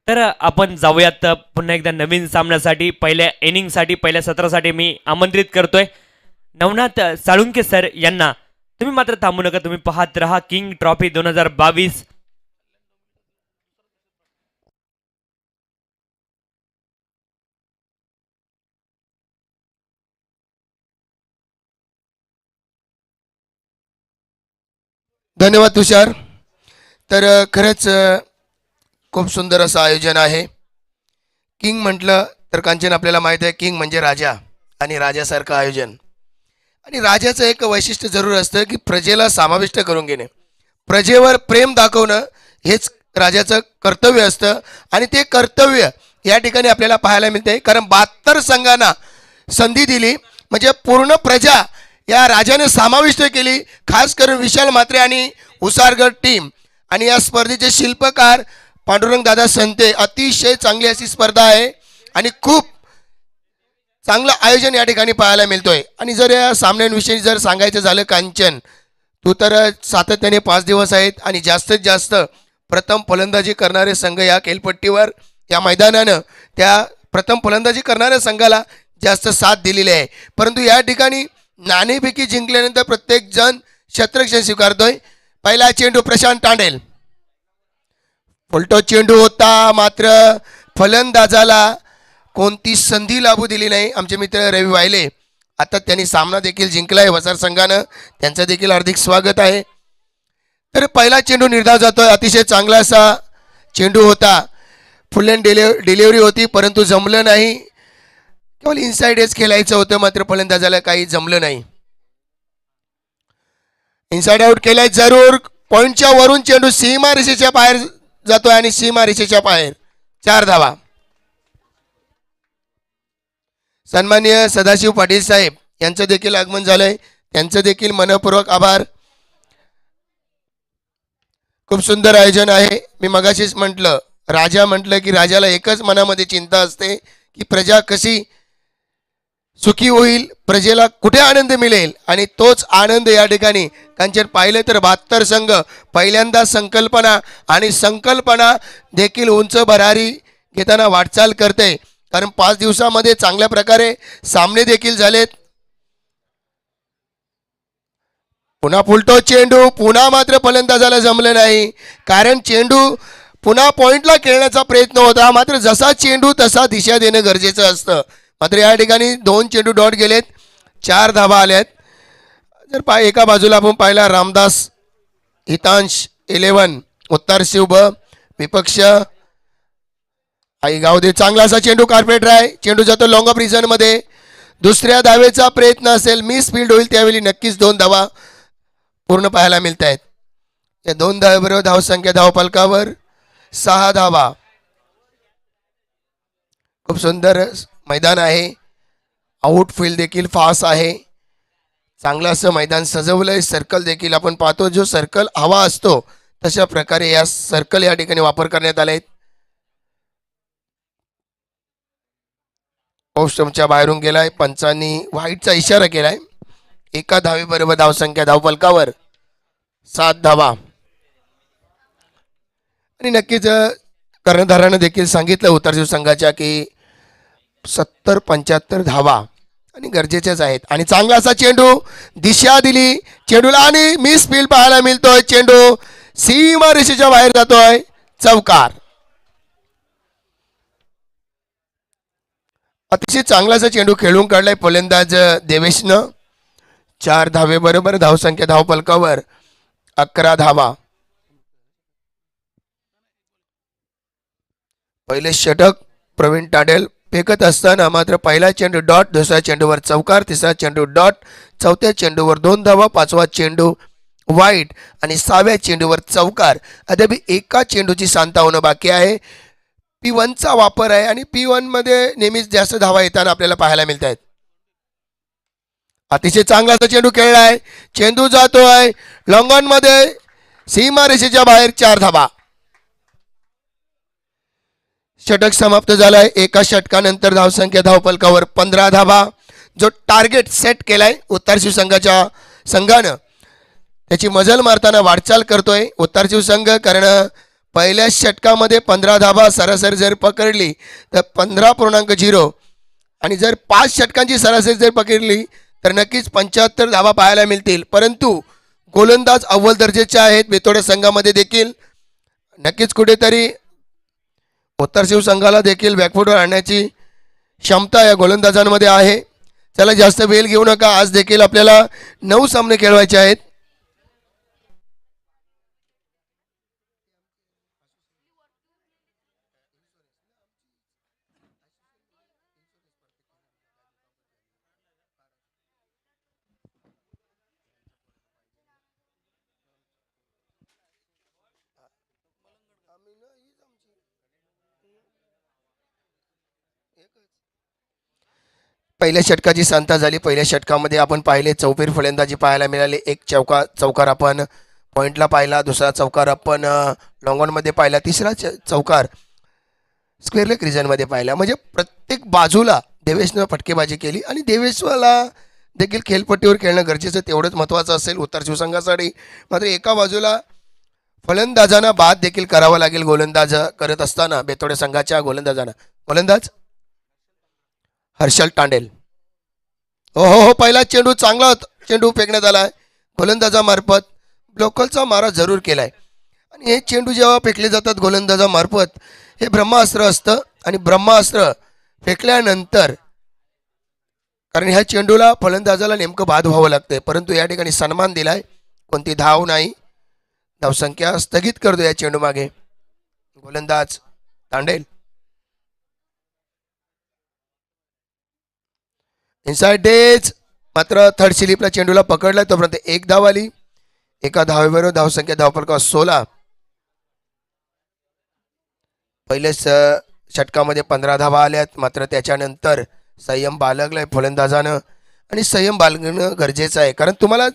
तर आपण जाऊयात पुन्हा एकदा नवीन सामन्यासाठी पहिल्या इनिंगसाठी पहिल्या सत्रासाठी मी आमंत्रित करतोय नवनाथ साळुंके सर यांना. तुम्ही मात्र थांबू नका, तुम्ही पाहत रहा किंग ट्रॉफी 2022. धन्यवाद तुषार. तर खरंच खूप सुंदर असं आयोजन आहे. किंग म्हटलं तर कांचन आपल्याला माहीत आहे, किंग म्हणजे राजा आणि राजासारखं आयोजन. आणि राजाचं एक वैशिष्ट्य जरूर असतं की प्रजेला समाविष्ट करून घेणे, प्रजेवर प्रेम दाखवणं हेच राजाचं कर्तव्य असतं. आणि ते कर्तव्य या ठिकाणी आपल्याला पाहायला मिळते, कारण 72 संघांना संधी दिली म्हणजे पूर्ण प्रजा या राजाने समाविष्ट केली. खास करून विशाल म्हात्रे आणि उसारगड टीम आणि या स्पर्धेचे शिल्पकार पांडुरंग दादा संते. अतिशय चांगली अशी स्पर्धा आहे आणि खूप चांगलं आयोजन या ठिकाणी पाहायला मिळतोय. आणि जर या सामन्यांविषयी जर सांगायचं झालं कांचन, तू तर सातत्याने 5 दिवस आहेत आणि जास्तीत जास्त प्रथम फलंदाजी करणारे संघ या खेळपट्टीवर या मैदानानं त्या प्रथम फलंदाजी करणाऱ्या संघाला जास्त साथ दिलेली आहे. परंतु या ठिकाणी नाणेफेकी जिंकल्यानंतर प्रत्येक जण शतरक्षण स्वीकारतोय. पहिला चेंडू प्रशांत तांडेल, फुलटो चेंडू होता मात्र फलंदाजाला कोणती संधी लाभू दिली नाही. आमचे मित्र रवी वायले आता त्यांनी सामना देखील जिंकलाय वसार संघानं, त्यांचं देखील हार्दिक स्वागत आहे. तर पहिला चेंडू निर्धाव जातोय. अतिशय चांगला असा चेंडू होता, फुल अँड डिलिव्हरी होती परंतु जमलं नाही. केवळ इनसाइड एज खेळायचं होतं मात्र फलंदाजाला काही जमलं नाही. इनसाइड आउट केलाय जरूर. पॉइंटच्या वरून चेंडू सीमा रेषेच्या बाहेर जातोय आणि सीमा रेषेच्या बाहेर 4 धावा. सन्माननीय सदाशिव पाटील साहेब यांचं देखील आगमन झालंय, त्यांचं देखील मनपूर्वक आभार. खूप सुंदर आयोजन आहे. मी मगाशीच म्हटलं, राजा म्हटलं की राजाला एकच मनामध्ये चिंता असते की प्रजा कशी सुखी होईल, प्रजेला कुठे आनंद मिळेल. आणि तोच आनंद या ठिकाणी कांचन पाहिलं तर 72 संघ पहिल्यांदा संकल्पना देखील उंच भरारी घेताना वाटचाल करते. कारण 5 दिवसामध्ये चांगल्या प्रकारे सामने देखील झालेत. पुन्हा फुलटो चेंडू, पुन्हा मात्र फलंदाजाला जमलं नाही. कारण चेंडू पुन्हा पॉइंटला खेळण्याचा प्रयत्न होता मात्र जसा चेंडू तसा दिशा देणं गरजेचं असतं. मात्र या ठिकाणी 2 चेंडू डॉट गेलेत, 4 धावा आल्यात. जर एका बाजूला आपण पाहिला रामदास हितांश 11 उत्तर शिवब विपक्ष आई गावदे. चांगला असा चेंडू कार्पेटर आहे, चेंडू जातो लॉंग ऑफ रिझन मध्ये. दुसऱ्या धावेचा प्रयत्न असेल, मिस फील्ड होईल त्यावेळी नक्कीच 2 धावा पूर्ण पाहायला मिळत आहेत. या 2 धावेबरोबर धावसंख्या धावफलकावर 6 धावा. खूप सुंदर मैदान आहे, आउटफील्ड देखील फास्ट आहे. चांगलं असं मैदान सजवलंय. सर्कल देखील आपण पाहतो, जो सर्कल हवा असतो तशा प्रकारे या सर्कल या ठिकाणी वापर करण्यात आले. ऑफस्टंपच्या बाहेरून गेलाय, पंचांनी व्हाईटचा इशारा केलाय. एका धावेबरोबर धावसंख्या धावफलकावर 7 धावा. आणि नक्कीच कर्णधारानं देखील सांगितलं उत्तरजीव संघाच्या की 70-75 धावा आणि गरजेच्याच आहेत. आणि चांगला असा चेंडू, दिशा दिली चेंडूला आणि मिस फील्ड पाहायला मिळतोय. चेंडू सीमा रेषेच्या बाहेर जातोय, चौकार. अतिशय चांगला असा चेंडू खेळून काढलाय फलंदाज देवेशनं. 4 धावे बरोबर धावसंख्या धावफलकावर 11 धावा. पहिले षटक प्रवीण तांडेल फेकत असताना मात्र पहिला चेंडू डॉट, दुसऱ्या चेंडूवर चौकार, तिसरा चेंडू डॉट, चौथ्या चेंडूवर 2 धावा, 5वा चेंडू वाईट आणि 6व्या चेंडूवर चौकार. अद्याप एका चेंडूची सांता होणं बाकी आहे. P1चा वापर आहे आणि P1 मध्ये नेहमीच जास्त धावा येताना आपल्याला पाहायला मिळत आहेत. अतिशय चांगला चेंडू खेळलाय, चेंडू जातोय लॉंग ऑन मध्ये, सीमा रेषेच्या बाहेर 4 धावा. षटक समाप्त झालाय. एका षटकानंतर धावसंख्या धावफलकावर 15 धावा. जो टार्गेट सेट केलाय उत्तर संघाच्या संघानं त्याची मजल मारताना वाटचाल करतोय उत्तर संघ. कारण पहिल्या षटकामध्ये 15 धावा सरासरी जर पकडली तर 15.0 आणि जर 5 षटकांची सरासरी जर पकडली तर नक्कीच 75 धावा पाहायला मिळतील. परंतु गोलंदाज अव्वल दर्जाचे आहेत बेतोडे संघामध्ये देखील. नक्कीच कुठेतरी उत्तर शिव संघाला देखील बॅकफुटवर आणण्याची क्षमता या गोलंदाजांमध्ये आहे. चला जास्त वेळ घेऊ नका. आज देखील आपल्याला 9 सामने खेळवायचे आहेत. पहिल्या षटकाची सांगता झाली. पहिल्या षटकामध्ये आपण पाहिले चौफेर फलंदाजी पाहायला मिळाली. एक चौकार आपण पॉइंटला पाहिला, दुसरा चौकार आपण लॉंगॉनमध्ये पाहिला, तिसरा चौकार स्क्वेअर लेग रिजनमध्ये पाहिला. म्हणजे प्रत्येक बाजूला देवेशनं फटकेबाजी केली आणि देवेशला देखील खेळपट्टीवर खेळणं गरजेचं तेवढंच महत्त्वाचं असेल उत्तर शिवसंघासाठी. मात्र एका बाजूला फलंदाजांना बाद देखील करावा लागेल गोलंदाज करत असताना बेतोडे संघाच्या गोलंदाजांना. गोलंदाज हर्षल तांडेल. हो, पहिला चेंडू चांगला चेंडू फेकण्यात आला गोलंदाजामार्फत. लोकलचा मारा जरूर केलाय आणि हे चेंडू जेव्हा फेकले जातात गोलंदाजामार्फत हे ब्रह्मास्त्र असतं आणि ब्रह्मास्त्र फेकल्यानंतर कारण ह्या चेंडूला फलंदाजाला नेमकं बाद व्हावं लागतंय. परंतु या ठिकाणी सन्मान दिलाय, कोणती धाव नाही. धावसंख्या स्थगित करतो या चेंडू मागे गोलंदाज तांडेल. इनसाइड डेज मात्र थर्ड स्लिपला चेंडूला पकडला तोपर्यंत एक धाव आली. एका धावेबरोबर धावसंख्या धावफलकावर 16. पहिल्याच षटकामध्ये 15 धावा आल्यात. मात्र त्याच्यानंतर संयम बाळगलाय फलंदाजानं आणि संयम बाळगणं गरजेचं आहे. कारण तुम्हाला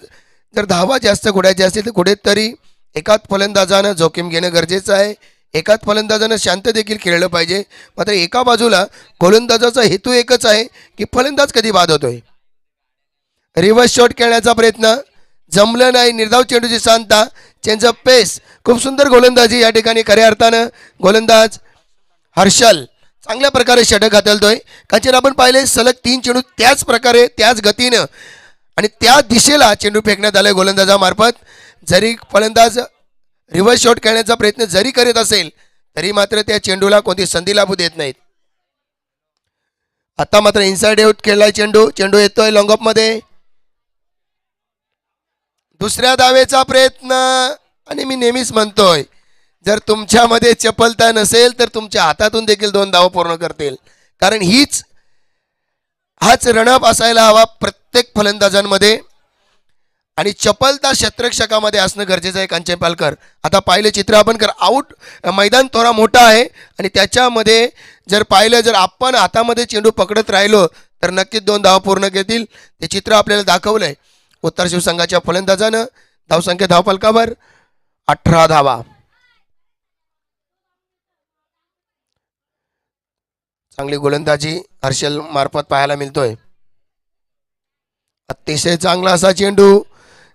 जर धावा जास्त घोडायच्या असतील तर कुठेतरी एकाच फलंदाजानं जोखीम घेणं गरजेचं आहे. एकाच फलंदाजानं शांत देखील खेळलं पाहिजे. मात्र एका बाजूला गोलंदाजाचा हेतू एकच आहे की फलंदाज कधी बाद होतोय. रिव्हर्स शॉट खेळण्याचा प्रयत्न जमलं नाही. निर्धाव चेंडूची सांगता, चेंजअप पेस, खूप सुंदर गोलंदाजी या ठिकाणी खऱ्या अर्थानं गोलंदाज हर्षल चांगल्या प्रकारे षटक हाताळतोय. कारण आपण पाहिले सलग 3 चेंडू त्याच प्रकारे त्याच गतीनं आणि त्या दिशेला चेंडू फेकण्यात आले गोलंदाजामार्फत. जरी फलंदाज रिव्हर्स शॉट खेळण्याचा प्रयत्न जरी करीत असेल तरी मात्र त्या चेंडूला कोणती संधी लाभू देत नाहीत. आता मात्र इनसाइड आउट खेळलाय चेंडू. चेंडू येतोय लॉंगऑफ मध्ये. दुसऱ्या धावेचा प्रयत्न आणि मी नेहमीच म्हणतोय जर तुमच्यामध्ये चपलता नसेल तर तुमच्या हातातून देखील 2 धावा पूर्ण करतील. कारण हाच रनअप असायला हवा प्रत्येक फलंदाजांमध्ये आणि चपलता क्षेत्ररक्षकामध्ये असणं गरजेचं आहे. कांचन पालकर आता पाहिलं चित्र आपण कर आउट मैदान थोडा मोठा आहे आणि त्याच्यामध्ये जर पाहिलं जर आपण हातामध्ये चेंडू पकडत राहिलो तर नक्कीच 2 धावा पूर्ण घेतील. ते चित्र आपल्याला दाखवलंय. उत्तर शिवसंघाच्या फलंदाजानं धावसंख्या धावफलकावर 18 धावा. चांगली गोलंदाजी हर्षल मार्फत पाहायला मिळतोय. अतिशय चांगला असा चेंडू,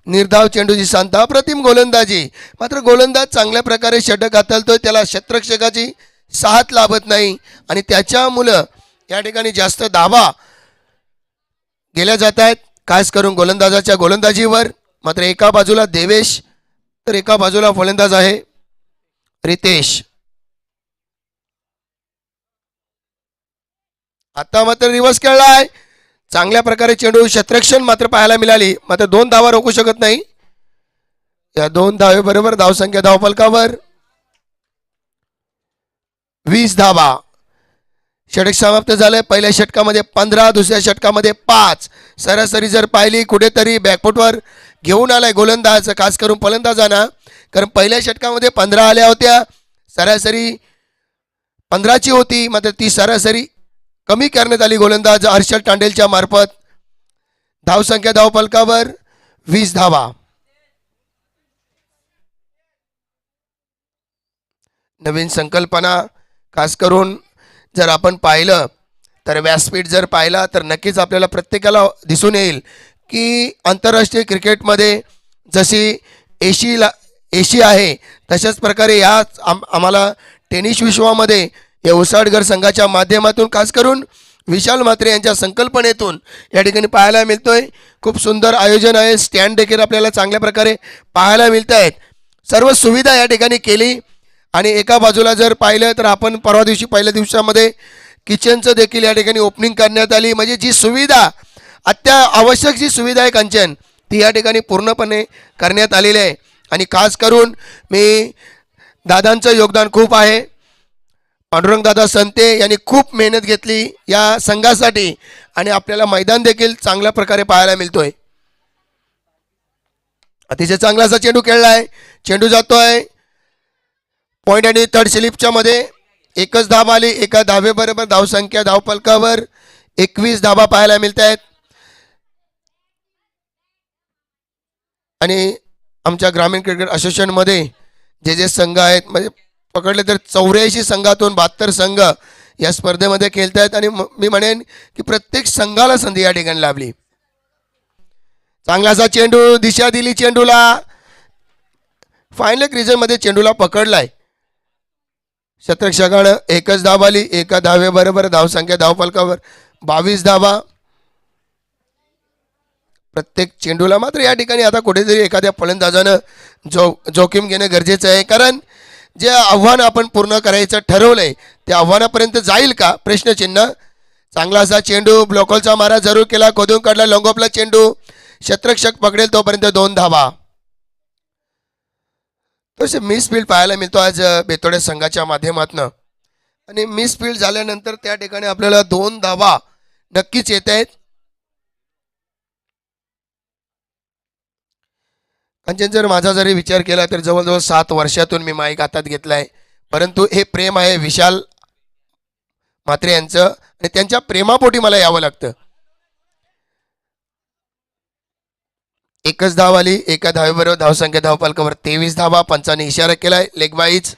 निर्धाव चेंडूची सांगता, अप्रतिम गोलंदाजी. मात्र गोलंदाज चांगल्या प्रकारे षटक हाताळतोय. त्याला क्षेत्ररक्षकाची साथ लाभत नाही आणि त्याच्यामुळं या ठिकाणी जास्त धावा गेल्या जात आहेत खास करून गोलंदाजाच्या गोलंदाजीवर. मात्र एका बाजूला देवेश तर एका बाजूला फलंदाज आहे रितेश. आता मात्र रिव्हर्स खेळलाय. चांगल्या प्रकारे चेंडू क्षेत्ररक्षण मात्र पाहायला मिळाली. मात्र 2 धावा रोखू शकत नाही. या 2 धावेबरोबर धावसंख्या धावफलकावर 20 धावा. षटक समाप्त झालंय. पहिल्या षटकामध्ये 15, दुसऱ्या षटकामध्ये 5. सरासरी जर पाहिली कुठेतरी बॅकफुटवर घेऊन आलाय गोलंदाज खास करून फलंदाजांना. कारण पहिल्या षटकामध्ये 15 आल्या होत्या, सरासरी 15ची होती. मात्र ती सरासरी कमी करण्यात आली गोलंदाज हर्षल तांडेलच्या मार्फत. धावसंख्या धावफलकावर 20 धावा. नवीन संकल्पना खास करून जर आपण पाहिलं तर व्यासपीठ जर पाहिला तर नक्कीच आपल्याला प्रत्येकाला दिसून येईल की आंतरराष्ट्रीय क्रिकेटमध्ये जशी एशी आहे, तशाच प्रकारे या आम्हाला टेनिस विश्वामध्ये या उसाडगर संघाच्या माध्यमातून खास करून विशाल म्हात्रे यांच्या संकल्पनेतून या ठिकाणी पाहायला मिळतोय. खूप सुंदर आयोजन आहे. स्टँड देखील आपल्याला चांगल्या प्रकारे पाहायला मिळत आहेत. सर्व सुविधा या ठिकाणी केली आणि एका बाजूला जर पाहिलं तर आपण परवा दिवशी पहिल्या दिवसामध्ये किचनचं देखील या ठिकाणी ओपनिंग करण्यात आली. म्हणजे जी सुविधा आवश्यक जी सुविधा आहे कंचन ती या ठिकाणी पूर्णपणे करण्यात आलेली आहे. आणि खास करून मी दादांचं योगदान खूप आहे. पांडुरंग दादा संते यांनी खूप मेहनत घेतली या संघासाठी आणि आपल्याला मैदान देखील चांगल्या प्रकारे पाहायला मिळतोय. अतिशय चांगला असा चेंडू खेळलाय. चेंडू जातोय पॉईंट आणि थर्ड स्लिपच्या मध्ये. एकच धाब आली. एका धाबेबरोबर धावसंख्या धावफलकावर 21 धाबा पाहायला मिळत आहेत. आणि आमच्या ग्रामीण क्रिकेट असोसिएशनमध्ये जे संघ आहेत म्हणजे पकडले तर 84 संघातून 72 संघ या स्पर्धेमध्ये खेळत आहेत. आणि मी म्हणेन की प्रत्येक संघाला संधी या ठिकाणी लाभली. चांगलासा चेंडू दिशा दिली चेंडूला. फायनल क्रिजनमध्ये चेंडूला पकडलाय. शतरक्षकानं एकच धाब आली. एका धावेबरोबर धावसंख्या धावफलकावर 22 धाबा. प्रत्येक चेंडूला मात्र या ठिकाणी आता कुठेतरी एखाद्या फलंदाजानं जोखीम घेणं गरजेचं आहे. कारण जे आव्हान आपण पूर्ण करायचं ठरवलंय त्या आव्हानापर्यंत जाईल का प्रश्नचिन्ह. चांगला असा चेंडू ब्लॉकॉलचा मारा जरूर केला. खोदून काढला लॉंगॉपला चेंडू. शतरक्षक पकडेल तोपर्यंत 2 धाबा. तसे मिसफील्ड पाहायला मिळतो आज बेतोडे संघाच्या माध्यमातून. आणि मिसफील्ड झाल्यानंतर त्या ठिकाणी आपल्याला 2 धाबा नक्कीच येत आहेत. कंचन जर माझा जरी विचार केला तर जवळजवळ 7 वर्षातून मी माईक हातात घेतलाय. परंतु हे प्रेम आहे विशाल म्हात्रे यांचं आणि त्यांच्या प्रेमापोटी मला यावं लागतं. एकच धाव आली. एका धावेबरोबर धावसंख्या धावफलकावर 23 धावा. पंचाने इशारा केलाय लेग वाईज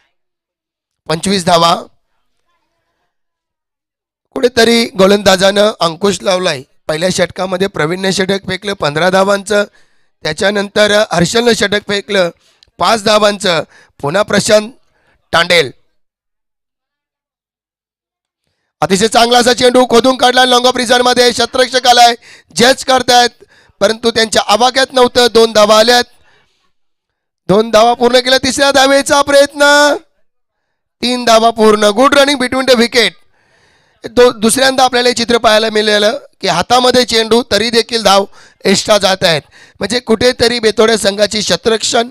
25 धावा. कुठेतरी गोलंदाजानं अंकुश लावलाय. पहिल्या षटकामध्ये प्रवीणने षटक फेकलं 15 धावांचं. त्याच्यानंतर हर्षलनं षटक फेकलं 5 धावांचं. पुन्हा प्रशांत तांडेल. अतिशय चांगला असा चेंडू खोदून काढला लॉंग ऑफ रिझर्व्हमध्ये. शतरक्षक आलाय जज करतायत परंतु त्यांच्या आवाक्यात नव्हतं. 2 धावा आल्यात. 2 धावा पूर्ण केल्या. तिसऱ्या धावेचा प्रयत्न. 3 धावा पूर्ण. Good running between the wicket. दुसऱ्यांदा आपल्याला हे चित्र पाहायला मिळालं की हातामध्ये चेंडू तरी देखील धाव एक्स्ट्रा जात आहेत. म्हणजे कुठेतरी बेतोडे संघाची शतरक्षण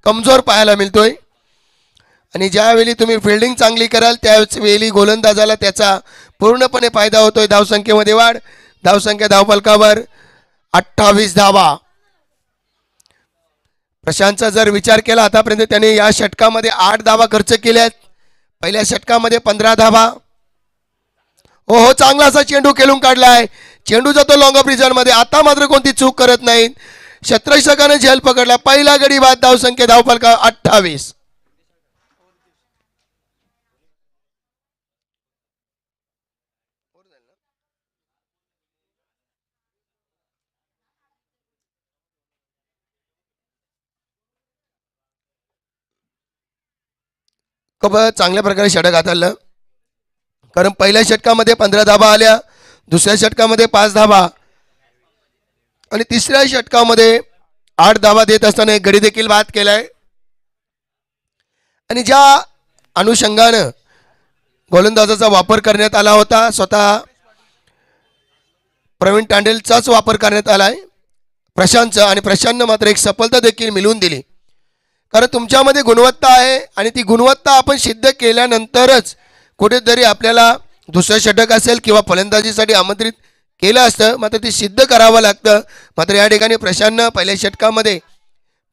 कमजोर पाहायला मिळतोय. आणि ज्यावेळी तुम्ही फिल्डिंग चांगली कराल त्यावेळी गोलंदाजाला त्याचा पूर्णपणे फायदा होतोय. धावसंख्येमध्ये वाढ. धावसंख्या धावफलकावर 28 धावा. प्रशांतचा जर विचार केला आतापर्यंत त्याने या षटकामध्ये 8 धावा खर्च केल्यात. पहिल्या षटकामध्ये 15 धावा. हो चांगला असा चेंडू खेळून काढलाय. चेंडू जातो लॉंग ऑफ रिझर्व्ह मध्ये. आता मात्र कोणती चूक करत नाहीत. शतरक्षकाने झेल पकडला. पहिला गडी बाद. धावसंख्या धावफलका 28. खूप चांगल्या प्रकारे षटक हाताळलं. कारण पहिल्या षटकामध्ये 15 धाबा आल्या. दुसऱ्या षटकामध्ये 5 धाबा आणि तिसऱ्या षटकामध्ये 8 धाबा देत असताना एक गडी देखील बाद केलाय. आणि ज्या अनुषंगानं गोलंदाजाचा वापर करण्यात आला होता स्वतः प्रवीण तांडेलचाच वापर करण्यात आलाय प्रशांतचा. आणि प्रशांतनं मात्र एक सफलता देखील मिळवून दिली. कारण तुमच्यामध्ये गुणवत्ता आहे आणि ती गुणवत्ता आपण सिद्ध केल्यानंतरच कुठेतरी आपल्याला दुसरं षटक असेल किंवा फलंदाजीसाठी आमंत्रित केलं असतं. मात्र ते सिद्ध करावं लागतं. मात्र या ठिकाणी प्रशांतनं पहिल्या षटकामध्ये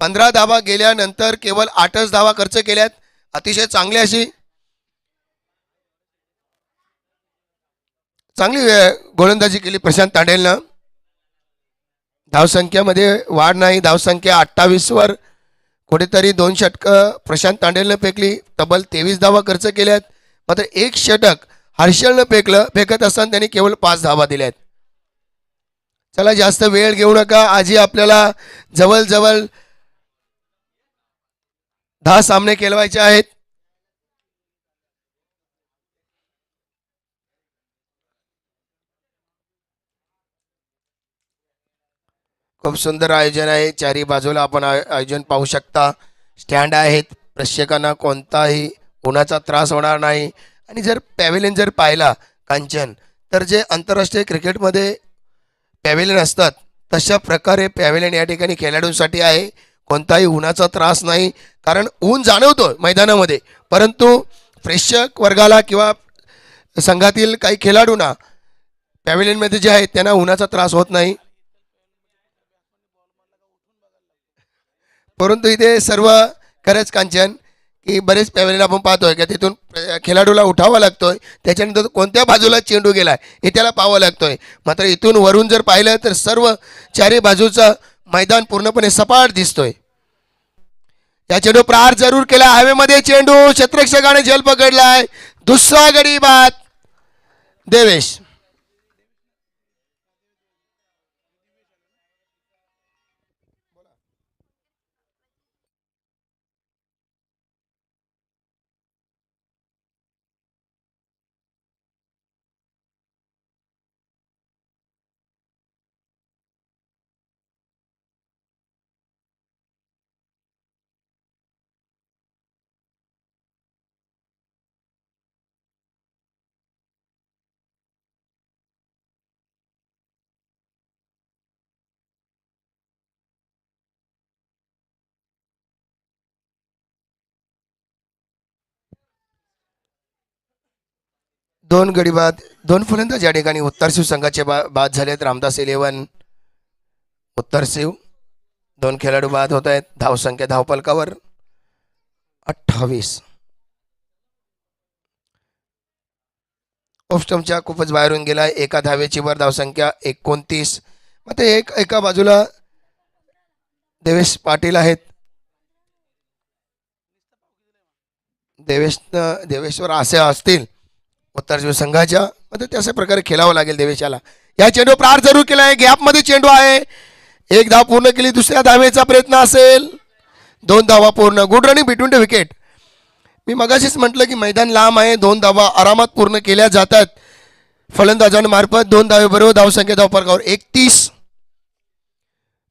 15 धावा गेल्यानंतर केवळ 8च धावा खर्च केल्यात. अतिशय चांगली अशी चांगली गोलंदाजी केली प्रशांत तांडेलनं. धावसंख्येमध्ये वाढ नाही. धावसंख्या 28 वर कुठेतरी 2 षटकं प्रशांत तांडेलनं फेकली. तब्बल 23 धावा खर्च केल्यात. मात्र 1 षटक हर्षलनं फेकत असताना त्यांनी केवळ 5 धावा दिल्यात. चला जास्त वेळ घेऊ नका. आजी आपल्याला जवळजवळ 10 सामने खेळवायचे आहेत. खूप सुंदर आयोजन आहे. चारी बाजूला आपण आयोजन पाहू शकता. स्टँड आहेत. प्रेक्षकांना कोणताही उन्हाचा त्रास होणार नाही. आणि जर पॅव्हेलियन जर पाहिला कांचन, तर जे आंतरराष्ट्रीय क्रिकेटमध्ये पॅव्हेलियन असतात तशा प्रकारे पॅव्हेलियन या ठिकाणी खेळाडूंसाठी आहे. कोणताही उन्हाचा त्रास नाही, कारण ऊन जाणवतो मैदानामध्ये, परंतु प्रेक्षक वर्गाला किंवा संघातील काही खेळाडूंना पॅव्हेलियनमध्ये जे आहेत त्यांना उन्हाचा त्रास होत नाही. परंतु इथे सर्व खरंच कांचन की बरेच पॅव्हेलियन आपण पाहतोय की तिथून खेळाडूला उठावा लागतोय, त्याच्यानंतर कोणत्या बाजूला चेंडू गेलाय हे त्याला पाहावं लागतोय. मात्र इथून वरून जर पाहिलं तर सर्व चारी बाजूचं मैदान पूर्णपणे सपाट दिसतोय. या चेंडू प्रहार जरूर केला, हवेमध्ये चेंडू, क्षेत्ररक्षकाने झेल पकडलाय. दुसरा गडी बाद देवेश. दोन गडी बाद, दोन फलंदाज या ठिकाणी उत्तर शिव संघाचे बाद झालेत. रामदास 11 उत्तर शिव, दोन खेळाडू बाद होत आहेत. धावसंख्या धावपलकावर 28. ऑफस्टमच्या खूपच बाहेरून गेलाय. एका धावेची वर धावसंख्या 29. मग ते एका बाजूला देवेश पाटील आहेत. देवेश्वर असे असतील उत्तर शिव संघाच्या, मध्ये त्याच प्रकारे खेळावं लागेल देवेशाला. या चेंडू प्रहार जरूर केलाय, गॅपमध्ये चेंडू आहे. एक धाव पूर्ण केली, दुसऱ्या धावेचा प्रयत्न असेल. 2 धावा पूर्ण. Good running between the wicket. मी मगाशीच म्हटलं की मैदान लांब आहे, 2 धावा आरामात पूर्ण केल्या जातात फलंदाजांमार्फत. 2 धावे बरोबर धावसंख्या धावपलकावर 31.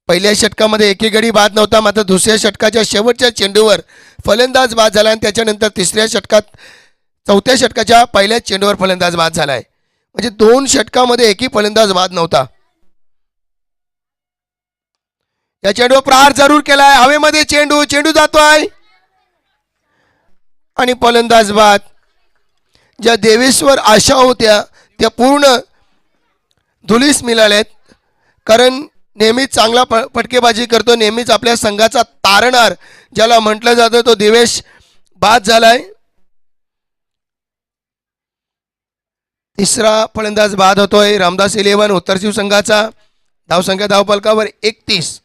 पहिल्या षटकामध्ये एकही गडी बाद नव्हता, मात्र दुसऱ्या षटकाच्या शेवटच्या चेंडूवर फलंदाज बाद झाला आणि त्याच्यानंतर तिसऱ्या षटकात, चौथ्या षटकाच्या पहिल्याच चेंडूवर फलंदाज बाद झालाय. म्हणजे 2 षटकामध्ये एकही फलंदाज बाद नव्हता. या चेंडूवर प्रहार जरूर केलाय, हवेमध्ये चेंडू, चेंडू जातोय आणि फलंदाज बाद. ज्या देवेश्वर आशा होत्या त्या पूर्ण धुलीस मिळाल्यात, कारण नेहमीच चांगला फटकेबाजी करतो, नेहमीच आपल्या संघाचा तारणार ज्याला म्हटलं जातं तो देवेश बाद झालाय. तिसरा फलंदाज बाद होतोय रामदास 11 उत्तर शिव संघाचा. धावसंख्या धावपलकावर 31.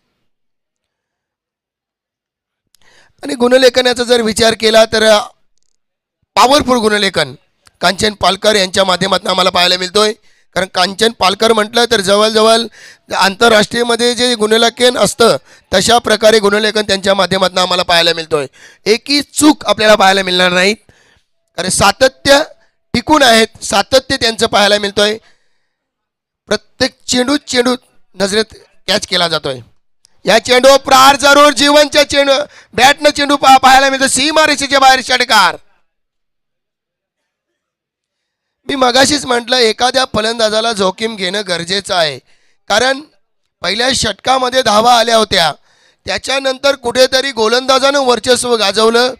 आणि गुणलेखनाचा जर विचार केला तर पॉवरफुल गुणलेखन कांचन पालकर यांच्या माध्यमातून आम्हाला पाहायला मिळतोय. कारण कांचन पालकर म्हटलं तर जवळजवळ आंतरराष्ट्रीयमध्ये जे गुणलेखन असतं तशा प्रकारे गुणलेखन त्यांच्या माध्यमातून आम्हाला पाहायला मिळतोय. एकही चूक आपल्याला पाहायला मिळणार नाहीत, कारण सातत्य टिकून आहेत, सातत्य त्यांचं पाहायला मिळतोय. प्रत्येक चेंडू नजरेत कॅच केला जातोय. या चेंडू प्रहार जरूर, जीवनच्या चेंडू, बॅटनं चेंडू पाहायला मिळतो. सीमारेषेच्या बाहेर षटकार. मी मगाशीच म्हटलं एखाद्या फलंदाजाला जोखीम घेणं गरजेचं आहे, कारण पहिल्या षटकामध्ये धावा आल्या होत्या, त्याच्यानंतर कुठेतरी गोलंदाजानं वर्चस्व गाजवलं.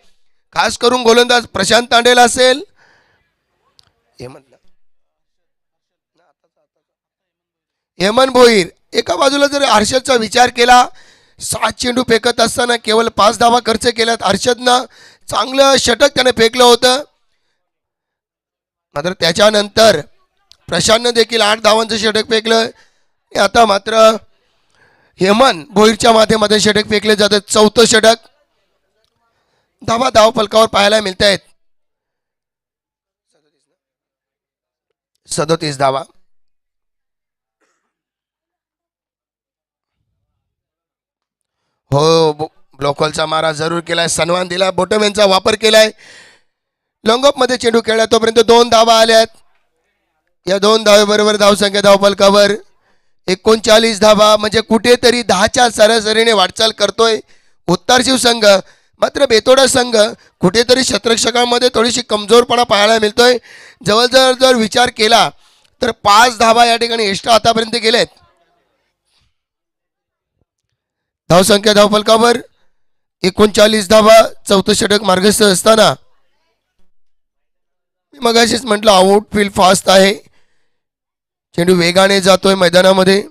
खास करून गोलंदाज प्रशांत तांडेल असेल, हेमंत भोईर. एका बाजूला जर हर्षदचा विचार केला, 7 चेंडू फेकत असताना केवळ 5 धावा खर्च केल्यात हर्षदनं. चांगलं षटक त्याने फेकलं होतं, मात्र त्याच्यानंतर प्रशांतनं देखील 8 धावांचं षटक फेकलं. आता मात्र हेमंत भोईरच्या माध्यमातून षटक फेकले जातं. 4थं षटक. धावा धाव फलकावर पाहायला मिळत आहेत 37 धावा. हो, ब्लॉक खोलचा मारा जरूर केलाय, सन्मान दिला, बॉटम यांचा वापर केलाय. लॉंग ऑफ मध्ये चेंडू खेळला तोपर्यंत 2 धावा आल्यात. या 2 धावेबरोबर धावसंख्या धावफलकावर 39 धावा, म्हणजे कुठेतरी 10च्या सरासरीने वाटचाल करतोय उत्तर शिवसंघ. मात्र बेतोडा संघ कुठेतरी शतरक्षकांमध्ये थोडीशी कमजोरपणा पाहायला मिळतोय. जवळजवळ जर विचार केला तर 5 धावा या ठिकाणी एक्स्ट्रा आतापर्यंत गेलेत. धावसंख्या धावफलकावर 39 धावा, 4थं षटक मार्गस्थ असताना मी मगाशीच म्हटलं आउटफील्ड फास्ट आहे, चेंडू वेगाने जातोय मैदानामध्ये.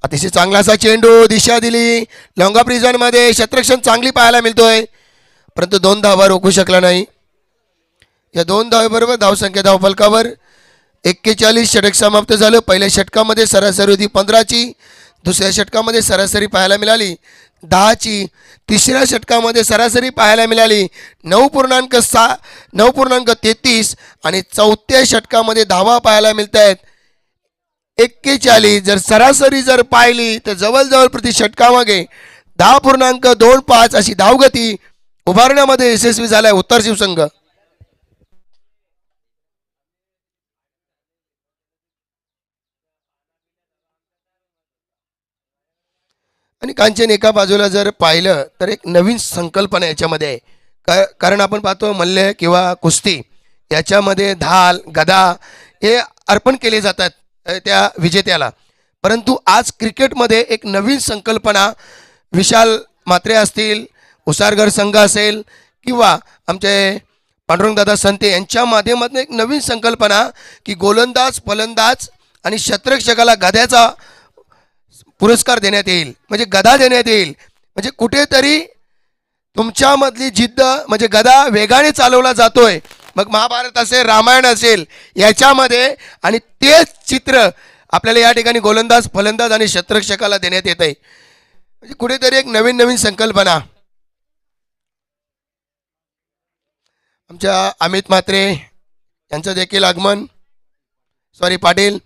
अतिशय चांगला असा चेंडू, दिशा दिली लॉंग ऑफ रिझन मध्ये, क्षेत्ररक्षण चांगली पाहायला मिळतोय, परंतु 2 धावा रोखू शकला नाही. या 2 धावेबरोबर धावसंख्या धावफलकावर 41 षटक समाप्त झालं. पहिल्या षटकामध्ये सरासरी होती 15ची, दुसऱ्या षटकामध्ये सरासरी पाहायला मिळाली 10ची, तिसऱ्या षटकामध्ये सरासरी पाहायला मिळाली 9.33 आणि चौथ्या षटकामध्ये धावा पाहायला मिळत आहेत 41. जर सरासरी जर पाहिली तर जवळजवळ प्रति षटकामागे 10.25 अशी धावगती उभारण्यामध्ये यशस्वी झालाय उत्तर शिवसंघ. आणि कांचन एका बाजूला जर पाहिलं तर एक नवीन संकल्पना याच्यामध्ये आहे. कारण आपण पाहतो मल्ल किंवा कुस्ती याच्यामध्ये ढाल गदा हे अर्पण केले जातात त्या विजेत्याला, परंतु आज क्रिकेटमध्ये एक नवीन संकल्पना विशाल म्हात्रे असतील, उसारगर संघ असेल किंवा आमचे पांडुरंगदादा संते यांच्या माध्यमातून एक नवीन संकल्पना की गोलंदाज फलंदाज आणि क्षेत्ररक्षकाला गद्याचा पुरस्कार देण्यात येईल, म्हणजे गदा देण्यात येईल. म्हणजे कुठेतरी तुमच्यामधली जिद्द, म्हणजे गदा वेगाने चालवला जातोय, मग महाभारत असेल रामायण असेल याच्यामध्ये, आणि तेच चित्र आपल्याला या ठिकाणी गोलंदाज फलंदाज आणि क्षेत्ररक्षकाला देण्यात येत आहे. म्हणजे कुठेतरी एक नवीन नवीन संकल्पना. आमच्या अमित म्हात्रे यांचं देखील आगमन, पाटील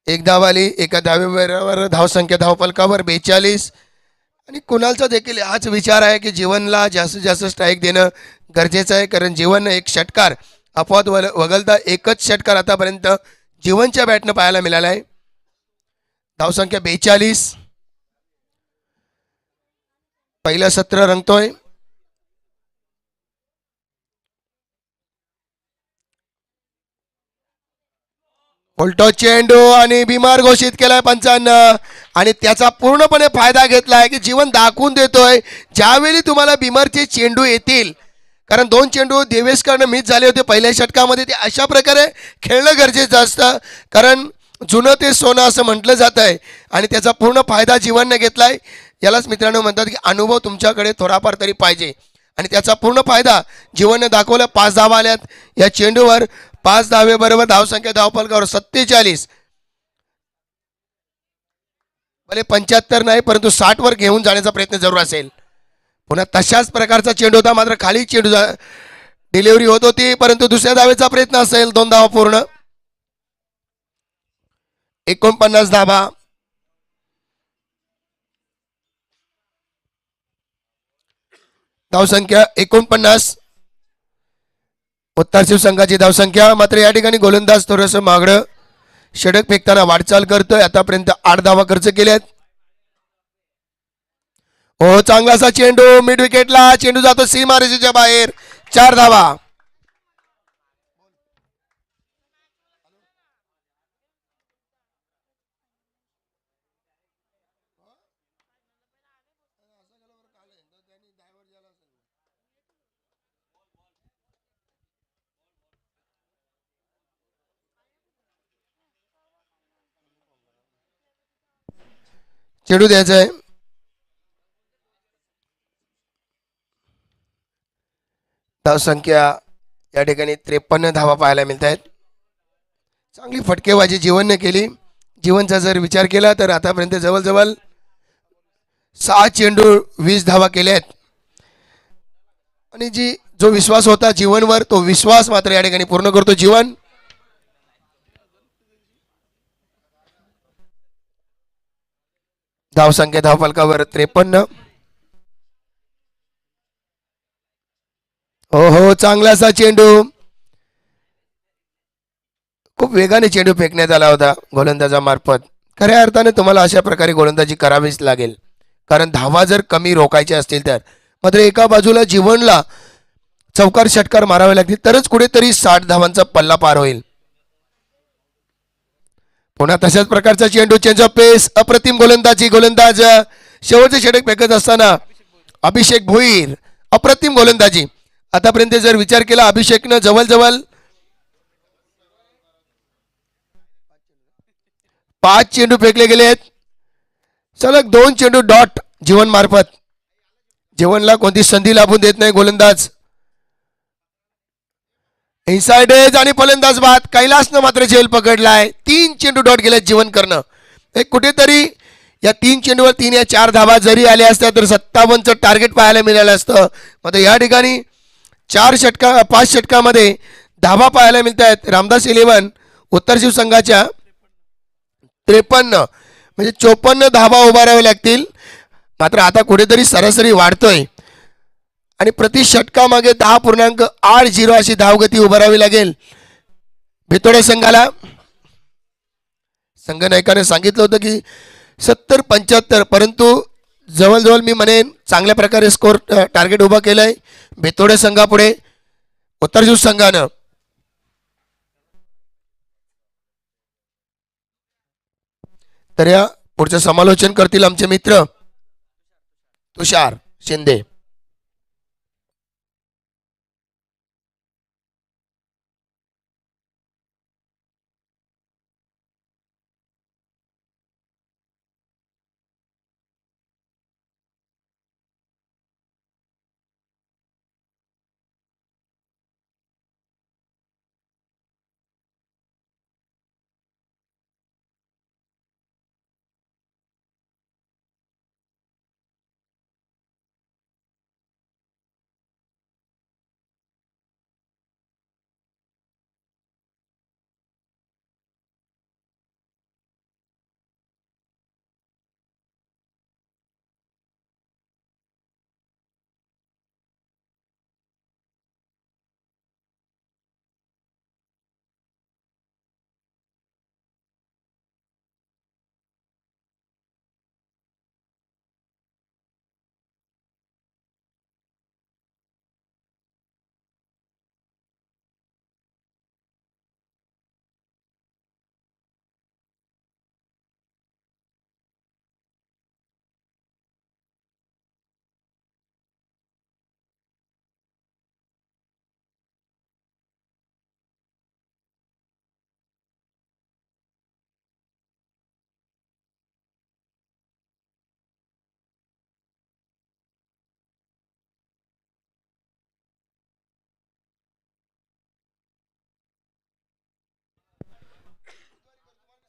एक धाव आली, एका धावेबरोबर धावसंख्या धावफलकावर 42. आणि कुणालचा देखील हाच विचार आहे की जीवनला जास्तीत जास्त स्ट्राईक देणं गरजेचं आहे, कारण जीवन एक षटकार अपवाद वगळता एकच षटकार आतापर्यंत जीवनच्या बॅटनं पाहायला मिळाला आहे. धावसंख्या 42. पहिलं सत्र रंगतोय. उलटो चेंडू आणि बिमार घोषित केलाय पंचांनं, आणि त्याचा पूर्णपणे फायदा घेतलाय की जीवन दाखवून देतोय ज्यावेळी तुम्हाला बिमारचे चेंडू येतील, कारण 2 चेंडू देवेशकरनं मिस झाले होते पहिल्या षटकामध्ये, ते अशा प्रकारे खेळणं गरजेचं असतं, कारण जुनं ते सोनं असं म्हटलं जात आहे, आणि त्याचा पूर्ण फायदा जीवनने घेतलाय. यालाच मित्रांनो म्हणतात की अनुभव तुमच्याकडे थोडाफार तरी पाहिजे, आणि त्याचा पूर्ण फायदा जीवनने दाखवला. 5 धावा आल्यात या चेंडूवर, 5 धावेबरोबर धावसंख्या धावफलकावर 47. भले 75 नाही परंतु 60 वर घेऊन जाण्याचा प्रयत्न जरूर असेल. पुन्हा तशाच प्रकारचा चेंडू होता, मात्र खाली चेंडू डिलिव्हरी होत होती, परंतु दुसऱ्या धावेचा प्रयत्न असेल. 2 धावा पूर्ण, 49 धावा. धावसंख्या 49 उत्तर शिवसंघाची धावसंख्या. मात्र या ठिकाणी गोलंदाज थोडंसं मागडं षटक फेकताना वाटचाल करतोय. आतापर्यंत 8 धावा खर्च केल्यात. हो, चांगलासा चेंडू मिड विकेटला, चेंडू जातो सीमारेषेच्या बाहेर. 4 धावा. चेंडू द्यायचा आहे. धावसंख्या या ठिकाणी 53 धावा पाहायला मिळत आहेत. चांगली फटकेबाजी जीवनने केली. जीवनचा जर विचार केला तर आतापर्यंत जवळजवळ 6 चेंडू 20 धावा केल्या आहेत, आणि जो विश्वास होता जीवनवर तो विश्वास मात्र या ठिकाणी पूर्ण करतो जीवन. धावसंख्या धावफलकावर 53. हो हो, चांगला असा चेंडू, खूप वेगाने चेंडू फेकण्यात आला होता गोलंदाजामार्फत. खऱ्या अर्थाने तुम्हाला अशा प्रकारे गोलंदाजी करावीच लागेल, कारण धावा जर कमी रोखायच्या असतील तर. मात्र एका बाजूला जीवनला चौकार षटकार मारावे लागतील तरच कुठेतरी 60 धावांचा पल्ला पार होईल. पुन्हा तशाच प्रकारचा चेंडू, चेंज ऑफ पेस, अप्रतिम गोलंदाजी. गोलंदाज शेवटचे षटक फेकत असताना अभिषेक भोईर, अप्रतिम गोलंदाजी. आतापर्यंत जर विचार केला अभिषेकनं जवळजवळ 5 चेंडू फेकले गेले आहेत, सलग 2 चेंडू डॉट जीवन मार्फत. जीवनला कोणती संधी लाभून देत नाही गोलंदाज. इनसाइड एज आणि फलंदाज बाद. कैलासनं मात्र झेल पकडलाय. 3 चेंडू डॉट गेले जीवन करणं. एक कुठेतरी या 3 चेंडूवर 3 या 4 धावा जरी आल्या असत्या तर 57चं टार्गेट पाहायला मिळालं असतं. मात्र या ठिकाणी 5 षटकामध्ये धावा पाहायला मिळत आहेत. रामदास 11 उत्तर शिव संघाच्या 53, म्हणजे 54 धावा उभाराव्या लागतील. मात्र आता कुठेतरी सरासरी वाढतोय आणि प्रति षटकामागे 10.80 अशी धावगती उभारावी लागेल भितोडे संघाला. संघनायकाने सांगितलं होतं की 70-75, परंतु जवळजवळ मी म्हणेन चांगल्या प्रकारे स्कोर टार्गेट उभा केलंय भितोडे संघापुढे उत्तर संघानं. तर या पुढचं समालोचन करतील आमचे मित्र तुषार शिंदे.